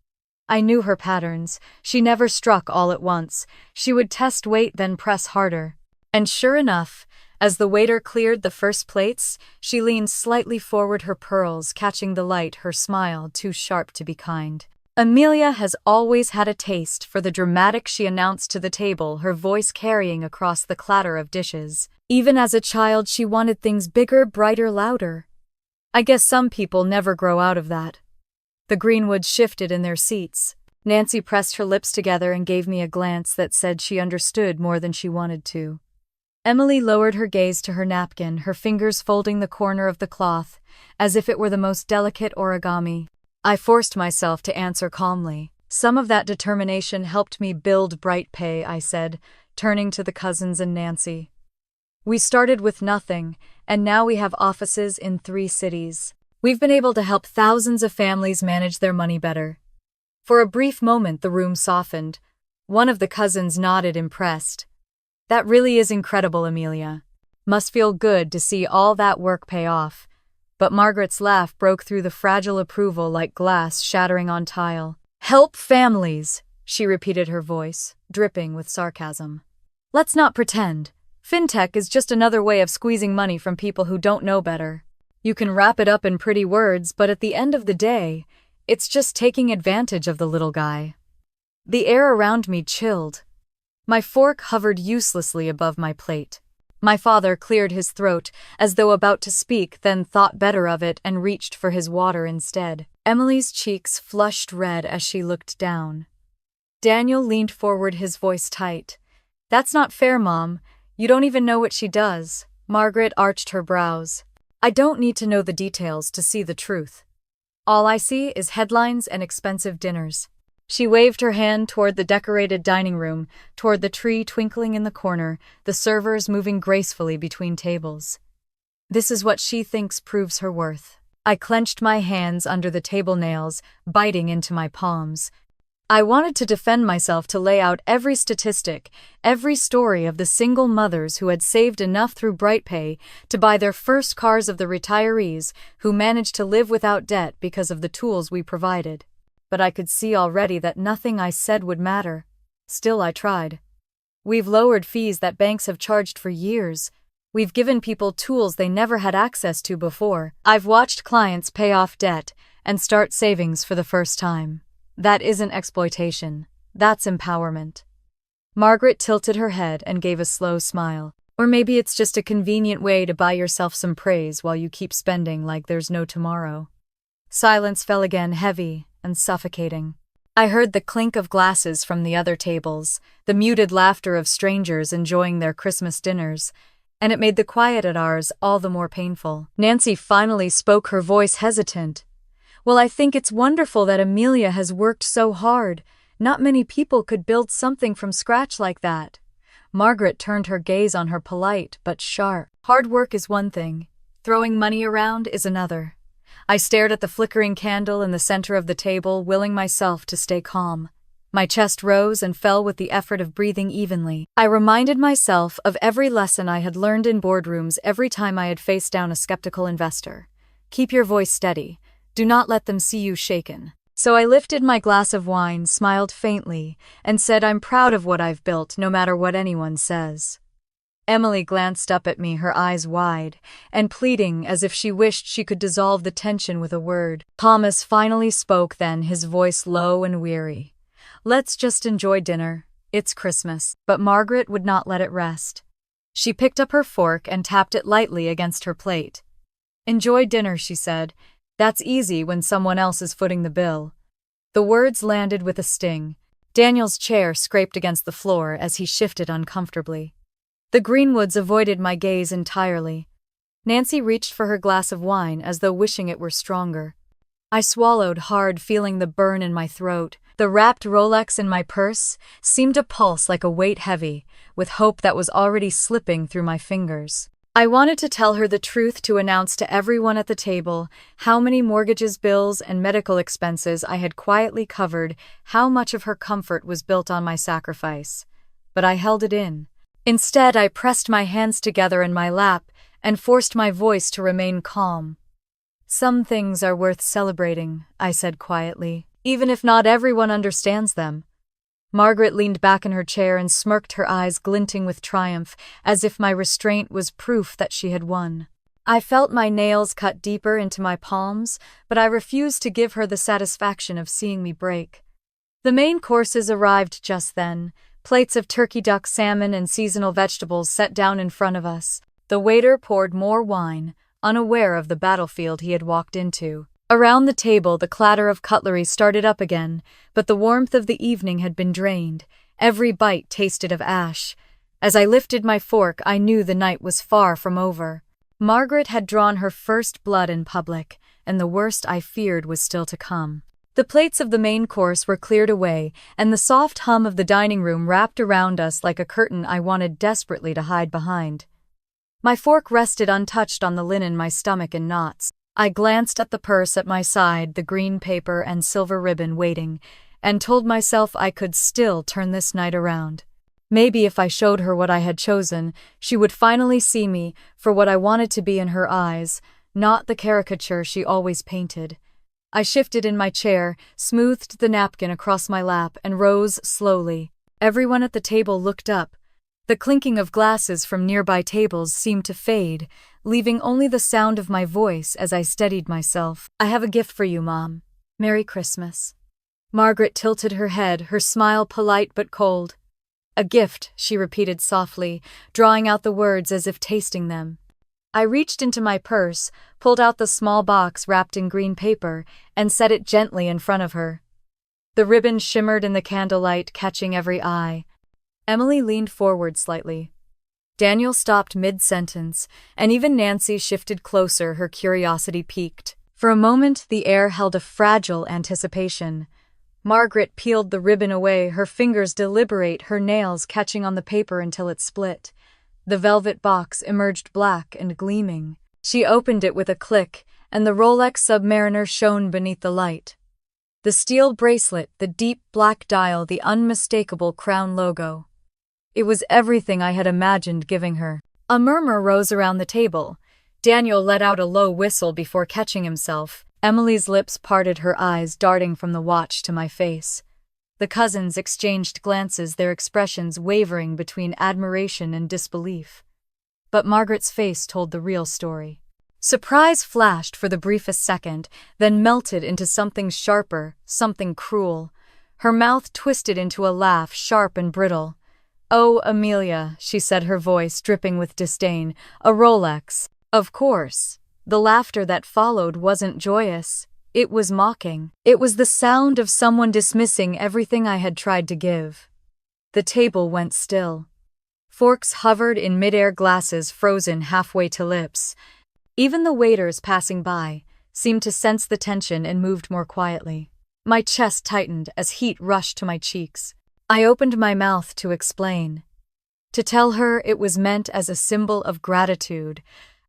I knew her patterns. She never struck all at once. She would test weight, then press harder. And sure enough, as the waiter cleared the first plates, she leaned slightly forward, her pearls catching the light, her smile too sharp to be kind. Amelia has always had a taste for the dramatic, she announced to the table, her voice carrying across the clatter of dishes. Even as a child, she wanted things bigger, brighter, louder. I guess some people never grow out of that. The Greenwoods shifted in their seats. Nancy pressed her lips together and gave me a glance that said she understood more than she wanted to. Emily lowered her gaze to her napkin, her fingers folding the corner of the cloth, as if it were the most delicate origami. I forced myself to answer calmly. Some of that determination helped me build Bright Pay, I said, turning to the cousins and Nancy. We started with nothing, and now we have offices in 3 cities. We've been able to help thousands of families manage their money better. For a brief moment, the room softened. One of the cousins nodded, impressed. That really is incredible, Amelia. Must feel good to see all that work pay off. But Margaret's laugh broke through the fragile approval like glass shattering on tile. Help families, she repeated, her voice dripping with sarcasm. Let's not pretend. Fintech is just another way of squeezing money from people who don't know better. You can wrap it up in pretty words, but at the end of the day, it's just taking advantage of the little guy. The air around me chilled. My fork hovered uselessly above my plate. My father cleared his throat, as though about to speak, then thought better of it and reached for his water instead. Emily's cheeks flushed red as she looked down. Daniel leaned forward, his voice tight. That's not fair, Mom. You don't even know what she does. Margaret arched her brows. I don't need to know the details to see the truth. All I see is headlines and expensive dinners. She waved her hand toward the decorated dining room, toward the tree twinkling in the corner, the servers moving gracefully between tables. This is what she thinks proves her worth. I clenched my hands under the table nails, biting into my palms. I wanted to defend myself, to lay out every statistic, every story of the single mothers who had saved enough through Bright Pay to buy their first cars, of the retirees who managed to live without debt because of the tools we provided. But I could see already that nothing I said would matter. Still, I tried. We've lowered fees that banks have charged for years. We've given people tools they never had access to before. I've watched clients pay off debt and start savings for the first time. That isn't exploitation. That's empowerment. Margaret tilted her head and gave a slow smile. Or maybe it's just a convenient way to buy yourself some praise while you keep spending like there's no tomorrow. Silence fell again, heavy and suffocating. I heard the clink of glasses from the other tables, the muted laughter of strangers enjoying their Christmas dinners, and it made the quiet at ours all the more painful. Nancy finally spoke, her voice hesitant. Well, I think it's wonderful that Amelia has worked so hard. Not many people could build something from scratch like that. Margaret turned her gaze on her, polite but sharp. Hard work is one thing. Throwing money around is another. I stared at the flickering candle in the center of the table, willing myself to stay calm. My chest rose and fell with the effort of breathing evenly. I reminded myself of every lesson I had learned in boardrooms every time I had faced down a skeptical investor. Keep your voice steady. Do not let them see you shaken. So I lifted my glass of wine, smiled faintly, and said, I'm proud of what I've built, no matter what anyone says. Emily glanced up at me, her eyes wide, and pleading as if she wished she could dissolve the tension with a word. Thomas finally spoke then, his voice low and weary. Let's just enjoy dinner. It's Christmas. But Margaret would not let it rest. She picked up her fork and tapped it lightly against her plate. Enjoy dinner, she said. That's easy when someone else is footing the bill. The words landed with a sting. Daniel's chair scraped against the floor as he shifted uncomfortably. The Greenwoods avoided my gaze entirely. Nancy reached for her glass of wine as though wishing it were stronger. I swallowed hard, feeling the burn in my throat. The wrapped Rolex in my purse seemed to pulse like a weight heavy, with hope that was already slipping through my fingers. I wanted to tell her the truth, to announce to everyone at the table how many mortgages, bills, and medical expenses I had quietly covered, how much of her comfort was built on my sacrifice. But I held it in. Instead, I pressed my hands together in my lap and forced my voice to remain calm. Some things are worth celebrating, I said quietly, even if not everyone understands them. Margaret leaned back in her chair and smirked, her eyes glinting with triumph, as if my restraint was proof that she had won. I felt my nails cut deeper into my palms, but I refused to give her the satisfaction of seeing me break. The main courses arrived just then, plates of turkey, duck, salmon, and seasonal vegetables set down in front of us. The waiter poured more wine, unaware of the battlefield he had walked into. Around the table, the clatter of cutlery started up again, but the warmth of the evening had been drained. Every bite tasted of ash. As I lifted my fork, I knew the night was far from over. Margaret had drawn her first blood in public, and the worst I feared was still to come. The plates of the main course were cleared away, and the soft hum of the dining room wrapped around us like a curtain I wanted desperately to hide behind. My fork rested untouched on the linen, my stomach in knots. I glanced at the purse at my side, the green paper and silver ribbon waiting, and told myself I could still turn this night around. Maybe if I showed her what I had chosen, she would finally see me for what I wanted to be in her eyes, not the caricature she always painted. I shifted in my chair, smoothed the napkin across my lap, and rose slowly. Everyone at the table looked up. The clinking of glasses from nearby tables seemed to fade, leaving only the sound of my voice as I steadied myself. I have a gift for you, Mom. Merry Christmas. Margaret tilted her head, her smile polite but cold. A gift, she repeated softly, drawing out the words as if tasting them. I reached into my purse, pulled out the small box wrapped in green paper, and set it gently in front of her. The ribbon shimmered in the candlelight, catching every eye. Emily leaned forward slightly. Daniel stopped mid-sentence, and even Nancy shifted closer, her curiosity piqued. For a moment, the air held a fragile anticipation. Margaret peeled the ribbon away, her fingers deliberate, her nails catching on the paper until it split. The velvet box emerged black and gleaming. She opened it with a click, and the Rolex Submariner shone beneath the light. The steel bracelet, the deep black dial, the unmistakable crown logo. It was everything I had imagined giving her. A murmur rose around the table. Daniel let out a low whistle before catching himself. Emily's lips parted, her eyes darting from the watch to my face. The cousins exchanged glances, their expressions wavering between admiration and disbelief. But Margaret's face told the real story. Surprise flashed for the briefest second, then melted into something sharper, something cruel. Her mouth twisted into a laugh, sharp and brittle. "Oh, Amelia," she said, her voice dripping with disdain, "a Rolex." Of course. The laughter that followed wasn't joyous. It was mocking. It was the sound of someone dismissing everything I had tried to give. The table went still. Forks hovered in midair, glasses frozen halfway to lips. Even the waiters passing by seemed to sense the tension and moved more quietly. My chest tightened as heat rushed to my cheeks. I opened my mouth to explain. To tell her it was meant as a symbol of gratitude,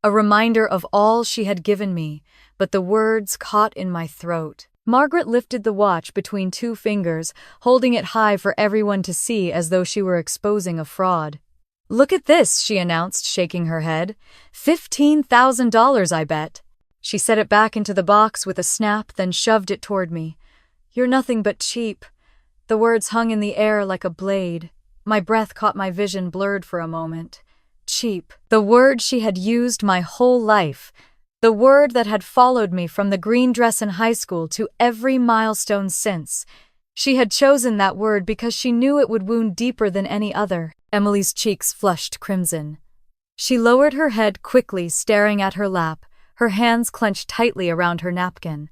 a reminder of all she had given me, but the words caught in my throat. Margaret lifted the watch between two fingers, holding it high for everyone to see as though she were exposing a fraud. "Look at this," she announced, shaking her head. $15,000, I bet." She set it back into the box with a snap, then shoved it toward me. "You're nothing but cheap." The words hung in the air like a blade. My breath caught, my vision blurred for a moment. Cheap. The word she had used my whole life. The word that had followed me from the green dress in high school to every milestone since. She had chosen that word because she knew it would wound deeper than any other. Emily's cheeks flushed crimson. She lowered her head quickly, staring at her lap, her hands clenched tightly around her napkin.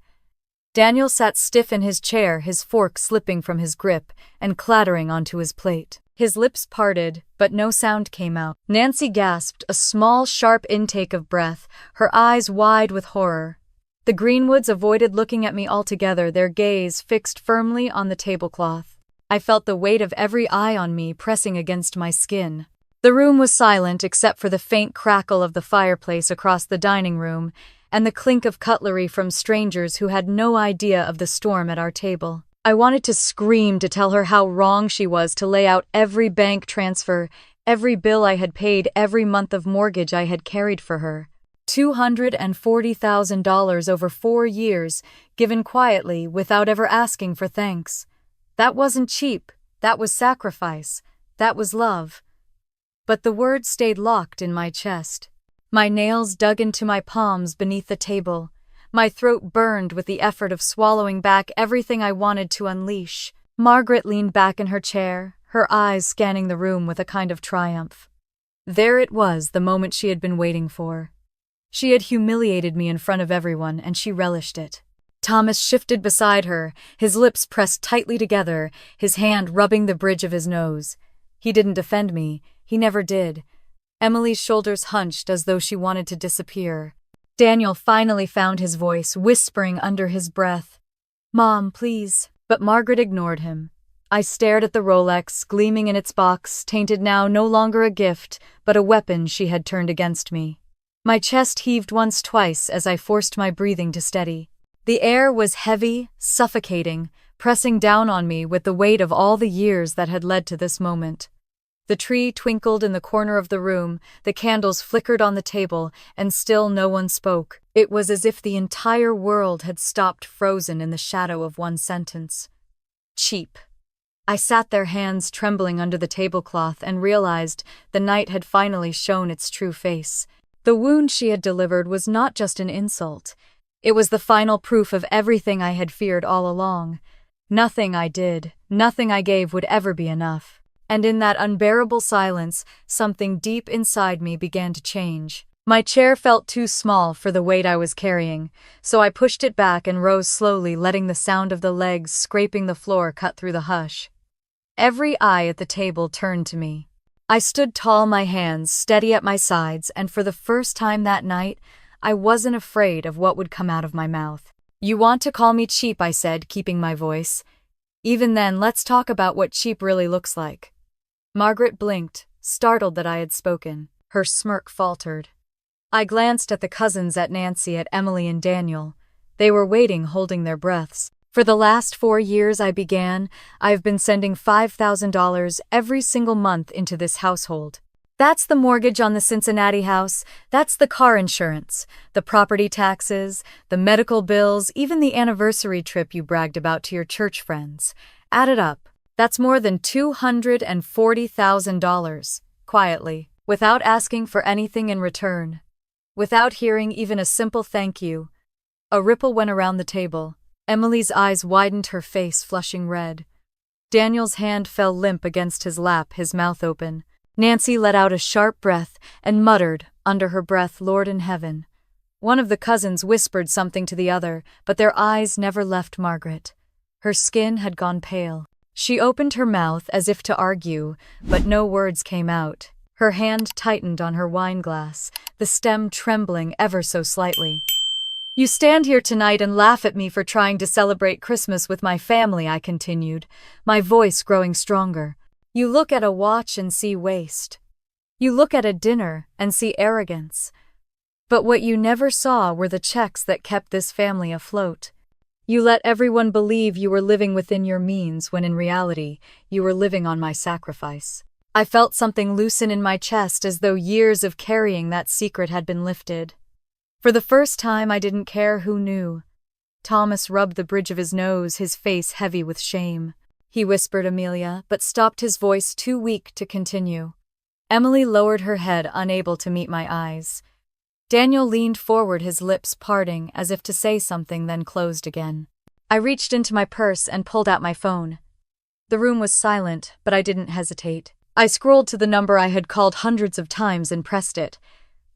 Daniel sat stiff in his chair, his fork slipping from his grip and clattering onto his plate. His lips parted, but no sound came out. Nancy gasped, a small, sharp intake of breath, her eyes wide with horror. The Greenwoods avoided looking at me altogether, their gaze fixed firmly on the tablecloth. I felt the weight of every eye on me pressing against my skin. The room was silent except for the faint crackle of the fireplace across the dining room and the clink of cutlery from strangers who had no idea of the storm at our table. I wanted to scream to tell her how wrong she was to lay out every bank transfer, every bill I had paid, every month of mortgage I had carried for her. $240,000 over 4 years, given quietly without ever asking for thanks. That wasn't cheap, that was sacrifice, that was love. But the words stayed locked in my chest. My nails dug into my palms beneath the table. My throat burned with the effort of swallowing back everything I wanted to unleash. Margaret leaned back in her chair, her eyes scanning the room with a kind of triumph. There it was, the moment she had been waiting for. She had humiliated me in front of everyone, and she relished it. Thomas shifted beside her, his lips pressed tightly together, his hand rubbing the bridge of his nose. He didn't defend me. He never did. Emily's shoulders hunched as though she wanted to disappear. Daniel finally found his voice, whispering under his breath, "Mom, please." But Margaret ignored him. I stared at the Rolex, gleaming in its box, tainted now no longer a gift, but a weapon she had turned against me. My chest heaved once, twice, as I forced my breathing to steady. The air was heavy, suffocating, pressing down on me with the weight of all the years that had led to this moment. The tree twinkled in the corner of the room, the candles flickered on the table, and still no one spoke. It was as if the entire world had stopped, frozen in the shadow of one sentence. Cheap. I sat there, hands trembling under the tablecloth, and realized the night had finally shown its true face. The wound she had delivered was not just an insult. It was the final proof of everything I had feared all along. Nothing I did, nothing I gave would ever be enough. And in that unbearable silence, something deep inside me began to change. My chair felt too small for the weight I was carrying, so I pushed it back and rose slowly, letting the sound of the legs scraping the floor cut through the hush. Every eye at the table turned to me. I stood tall, my hands steady at my sides, and for the first time that night, I wasn't afraid of what would come out of my mouth. "You want to call me cheap," I said, keeping my voice. "Even then, let's talk about what cheap really looks like." Margaret blinked, startled that I had spoken. Her smirk faltered. I glanced at the cousins, at Nancy, at Emily and Daniel. They were waiting, holding their breaths. "For the last 4 years," I began, "I've been sending $5,000 every single month into this household. That's the mortgage on the Cincinnati house, that's the car insurance, the property taxes, the medical bills, even the anniversary trip you bragged about to your church friends. Add it up. That's more than $240,000. Quietly. without asking for anything in return. Without hearing even a simple thank you. A ripple went around the table. Emily's eyes widened, her face flushing red. Daniel's hand fell limp against his lap, his mouth open. Nancy let out a sharp breath and muttered, under her breath, "Lord in heaven." One of the cousins whispered something to the other, but their eyes never left Margaret. Her skin had gone pale. She opened her mouth as if to argue, but no words came out. Her hand tightened on her wine glass, the stem trembling ever so slightly. "You stand here tonight and laugh at me for trying to celebrate Christmas with my family," I continued, my voice growing stronger. "You look at a watch and see waste. You look at a dinner and see arrogance. But what you never saw were the checks that kept this family afloat. You let everyone believe you were living within your means when in reality, you were living on my sacrifice." I felt something loosen in my chest, as though years of carrying that secret had been lifted. For the first time, I didn't care who knew. Thomas rubbed the bridge of his nose, his face heavy with shame. He whispered Amelia, but stopped, his voice too weak to continue. Emily lowered her head, unable to meet my eyes. Daniel leaned forward, his lips parting as if to say something, then closed again. I reached into my purse and pulled out my phone. The room was silent, but I didn't hesitate. I scrolled to the number I had called hundreds of times and pressed it.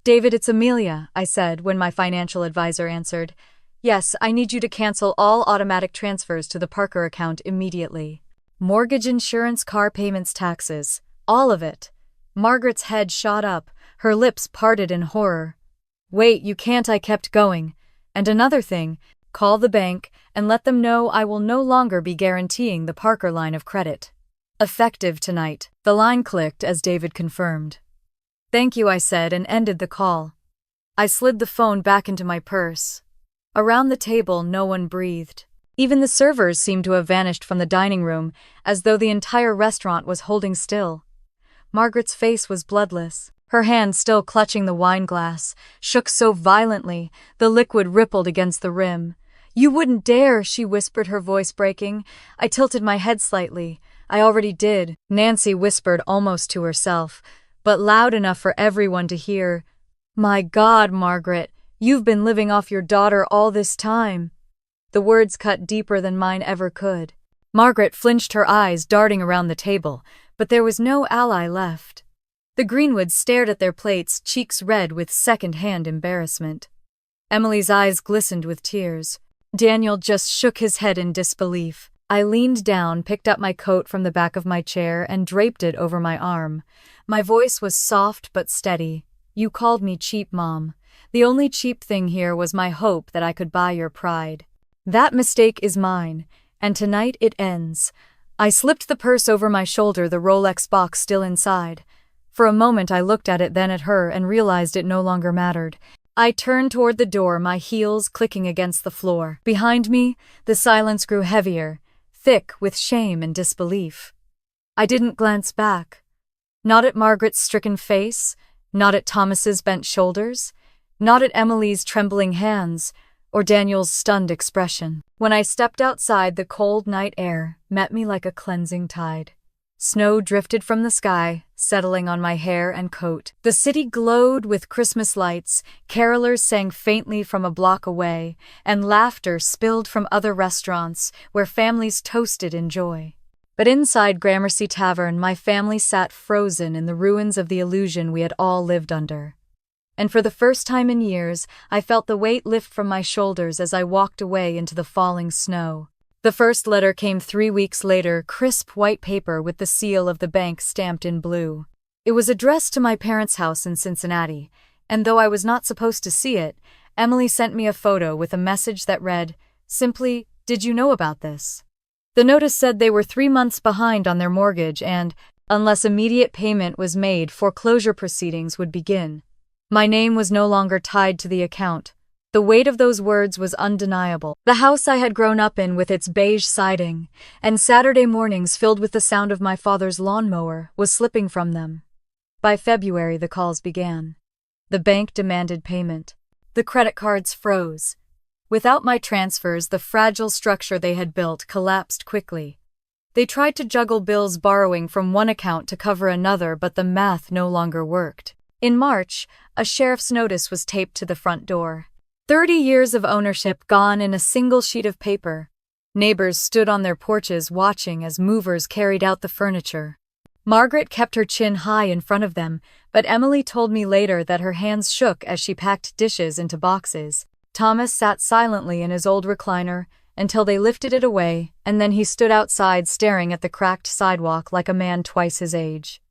"David, it's Amelia," I said when my financial advisor answered. "Yes, I need you to cancel all automatic transfers to the Parker account immediately. Mortgage, insurance, car payments, taxes. All of it." Margaret's head shot up, her lips parted in horror. "Wait, you can't," I kept going. "And another thing, call the bank and let them know I will no longer be guaranteeing the Parker line of credit. Effective tonight." The line clicked as David confirmed. "Thank you," I said, and ended the call. I slid the phone back into my purse. Around the table, no one breathed. Even the servers seemed to have vanished from the dining room, as though the entire restaurant was holding still. Margaret's face was bloodless. Her hand, still clutching the wine glass, shook so violently, the liquid rippled against the rim. "You wouldn't dare," she whispered, her voice breaking. I tilted my head slightly. "I already did," Nancy whispered almost to herself, but loud enough for everyone to hear. "My God, Margaret, you've been living off your daughter all this time." The words cut deeper than mine ever could. Margaret flinched, her eyes darting around the table, but there was no ally left. The Greenwoods stared at their plates, cheeks red with second-hand embarrassment. Emily's eyes glistened with tears. Daniel just shook his head in disbelief. I leaned down, picked up my coat from the back of my chair, and draped it over my arm. My voice was soft but steady. "You called me cheap, Mom. The only cheap thing here was my hope that I could buy your pride. That mistake is mine, and tonight it ends." I slipped the purse over my shoulder, the Rolex box still inside. For a moment I looked at it, then at her, and realized it no longer mattered. I turned toward the door, my heels clicking against the floor. Behind me, the silence grew heavier, thick with shame and disbelief. I didn't glance back. Not at Margaret's stricken face, not at Thomas's bent shoulders, not at Emily's trembling hands, or Daniel's stunned expression. When I stepped outside, the cold night air met me like a cleansing tide. Snow drifted from the sky, settling on my hair and coat. The city glowed with Christmas lights, carolers sang faintly from a block away, and laughter spilled from other restaurants where families toasted in joy. But inside Gramercy Tavern, my family sat frozen in the ruins of the illusion we had all lived under. And for the first time in years, I felt the weight lift from my shoulders as I walked away into the falling snow. The first letter came 3 weeks later, crisp white paper with the seal of the bank stamped in blue. It was addressed to my parents' house in Cincinnati, and though I was not supposed to see it, Emily sent me a photo with a message that read, simply, "Did you know about this?" The notice said they were 3 months behind on their mortgage and, unless immediate payment was made, foreclosure proceedings would begin. My name was no longer tied to the account. The weight of those words was undeniable. The house I had grown up in with its beige siding, and Saturday mornings filled with the sound of my father's lawnmower, was slipping from them. By February, the calls began. The bank demanded payment. The credit cards froze. Without my transfers, the fragile structure they had built collapsed quickly. They tried to juggle bills borrowing from one account to cover another, but the math no longer worked. In March, a sheriff's notice was taped to the front door. 30 years of ownership gone in a single sheet of paper. Neighbors stood on their porches watching as movers carried out the furniture. Margaret kept her chin high in front of them, but Emily told me later that her hands shook as she packed dishes into boxes. Thomas sat silently in his old recliner until they lifted it away, and then he stood outside staring at the cracked sidewalk like a man twice his age.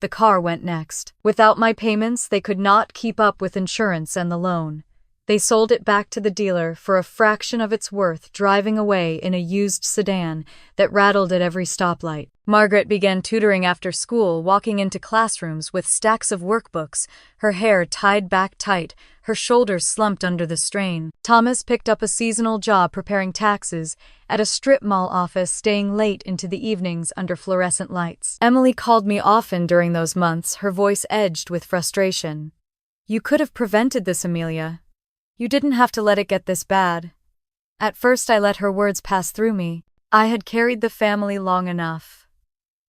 The car went next. Without my payments, they could not keep up with insurance and the loan. They sold it back to the dealer for a fraction of its worth, driving away in a used sedan that rattled at every stoplight. Margaret began tutoring after school, walking into classrooms with stacks of workbooks, her hair tied back tight, her shoulders slumped under the strain. Thomas picked up a seasonal job preparing taxes at a strip mall office, staying late into the evenings under fluorescent lights. Emily called me often during those months, her voice edged with frustration. "You could have prevented this, Amelia. You didn't have to let it get this bad." At first I let her words pass through me. I had carried the family long enough.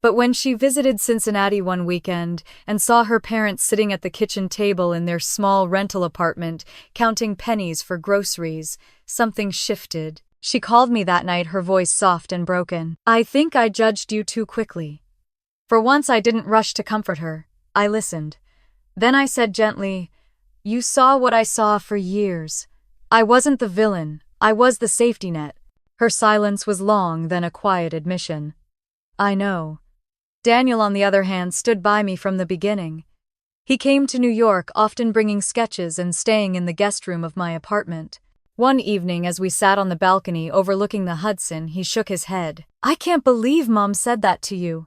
But when she visited Cincinnati one weekend and saw her parents sitting at the kitchen table in their small rental apartment, counting pennies for groceries, something shifted. She called me that night, her voice soft and broken. "I think I judged you too quickly." For once I didn't rush to comfort her. I listened. Then I said gently, "You saw what I saw for years. I wasn't the villain, I was the safety net." Her silence was long, then a quiet admission. "I know." Daniel, on the other hand, stood by me from the beginning. He came to New York, often bringing sketches and staying in the guest room of my apartment. One evening, as we sat on the balcony overlooking the Hudson, he shook his head. "I can't believe Mom said that to you.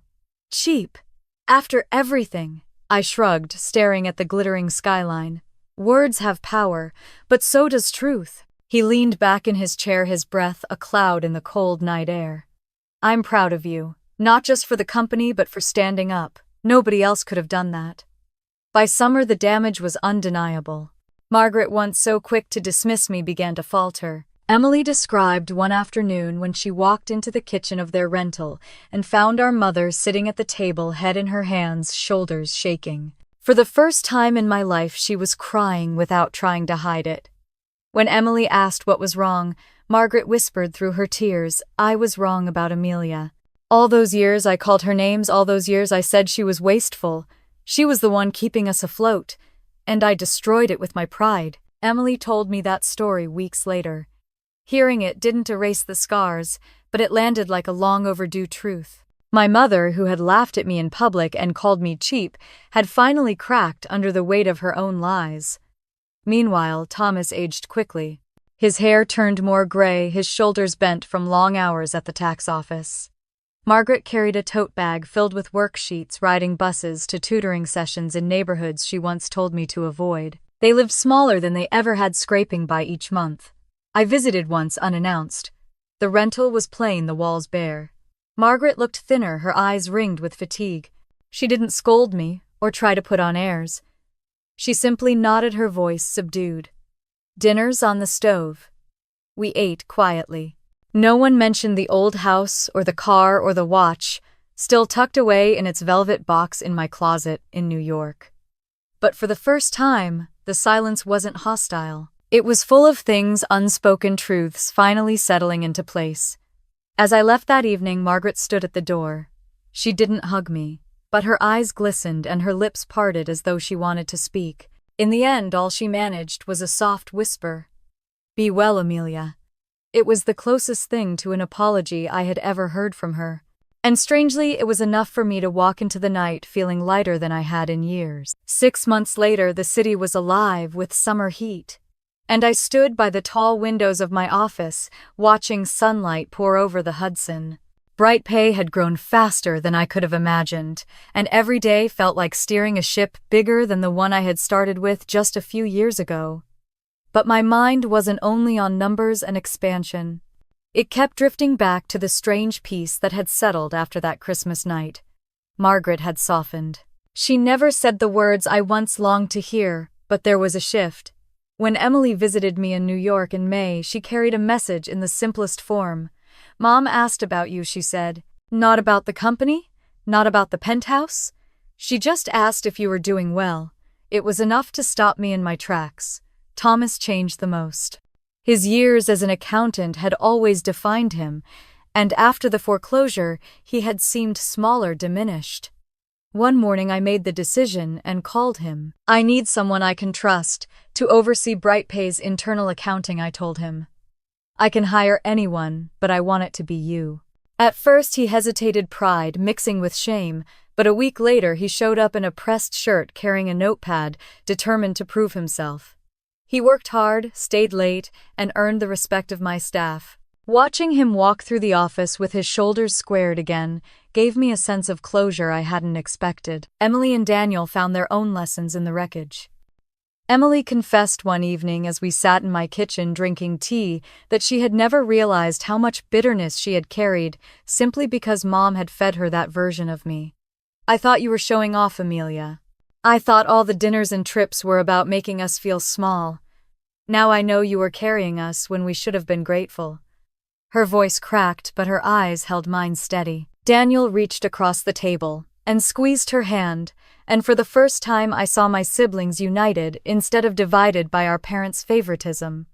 Cheap. After everything." I shrugged, staring at the glittering skyline. "Words have power, but so does truth." He leaned back in his chair, his breath a cloud in the cold night air. "I'm proud of you, not just for the company but for standing up. Nobody else could have done that." By summer the damage was undeniable. Margaret, once so quick to dismiss me, began to falter. Emily described one afternoon when she walked into the kitchen of their rental and found our mother sitting at the table, head in her hands, shoulders shaking. For the first time in my life, she was crying without trying to hide it. When Emily asked what was wrong, Margaret whispered through her tears, "I was wrong about Amelia. All those years I called her names, all those years I said she was wasteful. She was the one keeping us afloat, and I destroyed it with my pride." Emily told me that story weeks later. Hearing it didn't erase the scars, but it landed like a long overdue truth. My mother, who had laughed at me in public and called me cheap, had finally cracked under the weight of her own lies. Meanwhile, Thomas aged quickly. His hair turned more gray, his shoulders bent from long hours at the tax office. Margaret carried a tote bag filled with worksheets, riding buses to tutoring sessions in neighborhoods she once told me to avoid. They lived smaller than they ever had, scraping by each month. I visited once unannounced. The rental was plain, the walls bare. Margaret looked thinner, her eyes ringed with fatigue. She didn't scold me or try to put on airs. She simply nodded, her voice subdued. "Dinner's on the stove." We ate quietly. No one mentioned the old house or the car or the watch, still tucked away in its velvet box in my closet in New York. But for the first time, the silence wasn't hostile. It was full of things, unspoken truths finally settling into place. As I left that evening, Margaret stood at the door. She didn't hug me, but her eyes glistened and her lips parted as though she wanted to speak. In the end, all she managed was a soft whisper. "Be well, Amelia." It was the closest thing to an apology I had ever heard from her. And strangely, it was enough for me to walk into the night feeling lighter than I had in years. 6 months later, the city was alive with summer heat. And I stood by the tall windows of my office, watching sunlight pour over the Hudson. Bright pay had grown faster than I could have imagined, and every day felt like steering a ship bigger than the one I had started with just a few years ago. But my mind wasn't only on numbers and expansion. It kept drifting back to the strange peace that had settled after that Christmas night. Margaret had softened. She never said the words I once longed to hear, but there was a shift. When Emily visited me in New York in May, she carried a message in the simplest form. "Mom asked about you," she said. Not about the company? Not about the penthouse? She just asked if you were doing well. It was enough to stop me in my tracks. Thomas changed the most. His years as an accountant had always defined him, and after the foreclosure, he had seemed smaller, diminished. One morning I made the decision and called him. I need someone I can trust to oversee BrightPay's internal accounting, I told him. I can hire anyone, but I want it to be you. At first he hesitated, pride mixing with shame, but a week later he showed up in a pressed shirt carrying a notepad, determined to prove himself. He worked hard, stayed late, and earned the respect of my staff. Watching him walk through the office with his shoulders squared again gave me a sense of closure I hadn't expected. Emily and Daniel found their own lessons in the wreckage. Emily confessed one evening as we sat in my kitchen drinking tea that she had never realized how much bitterness she had carried simply because Mom had fed her that version of me. I thought you were showing off, Amelia. I thought all the dinners and trips were about making us feel small. Now I know you were carrying us when we should have been grateful. Her voice cracked, but her eyes held mine steady. Daniel reached across the table and squeezed her hand, and for the first time I saw my siblings united instead of divided by our parents' favoritism.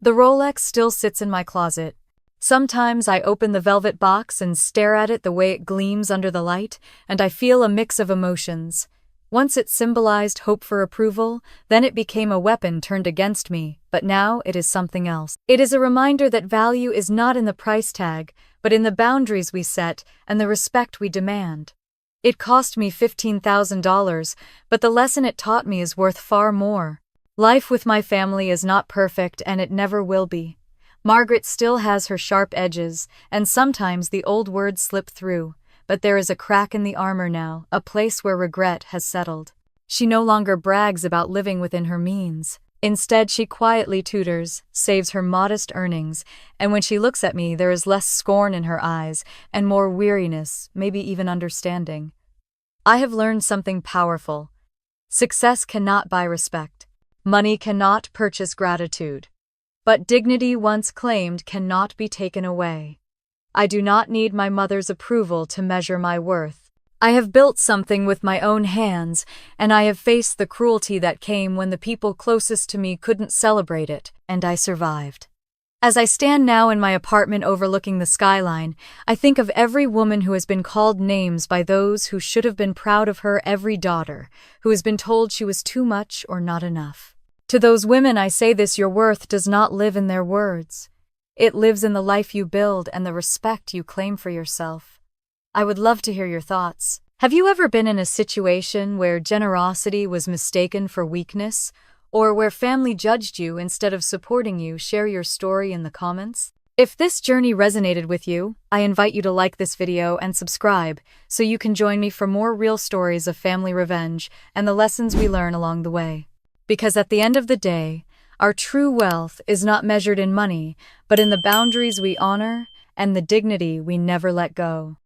The Rolex still sits in my closet. Sometimes I open the velvet box and stare at it the way it gleams under the light, and I feel a mix of emotions. Once it symbolized hope for approval, then it became a weapon turned against me, but now it is something else. It is a reminder that value is not in the price tag, but in the boundaries we set and the respect we demand. It cost me $15,000, but the lesson it taught me is worth far more. Life with my family is not perfect, and it never will be. Margaret still has her sharp edges, and sometimes the old words slip through, but there is a crack in the armor now, a place where regret has settled. She no longer brags about living within her means. Instead, she quietly tutors, saves her modest earnings, and when she looks at me, there is less scorn in her eyes and more weariness, maybe even understanding. I have learned something powerful. Success cannot buy respect. Money cannot purchase gratitude. But dignity once claimed cannot be taken away. I do not need my mother's approval to measure my worth. I have built something with my own hands, and I have faced the cruelty that came when the people closest to me couldn't celebrate it, and I survived. As I stand now in my apartment overlooking the skyline, I think of every woman who has been called names by those who should have been proud of her, every daughter who has been told she was too much or not enough. To those women I say this: your worth does not live in their words. It lives in the life you build and the respect you claim for yourself. I would love to hear your thoughts. Have you ever been in a situation where generosity was mistaken for weakness, or where family judged you instead of supporting you? Share your story in the comments. If this journey resonated with you, I invite you to like this video and subscribe so you can join me for more real stories of family revenge and the lessons we learn along the way. Because at the end of the day, our true wealth is not measured in money, but in the boundaries we honor and the dignity we never let go.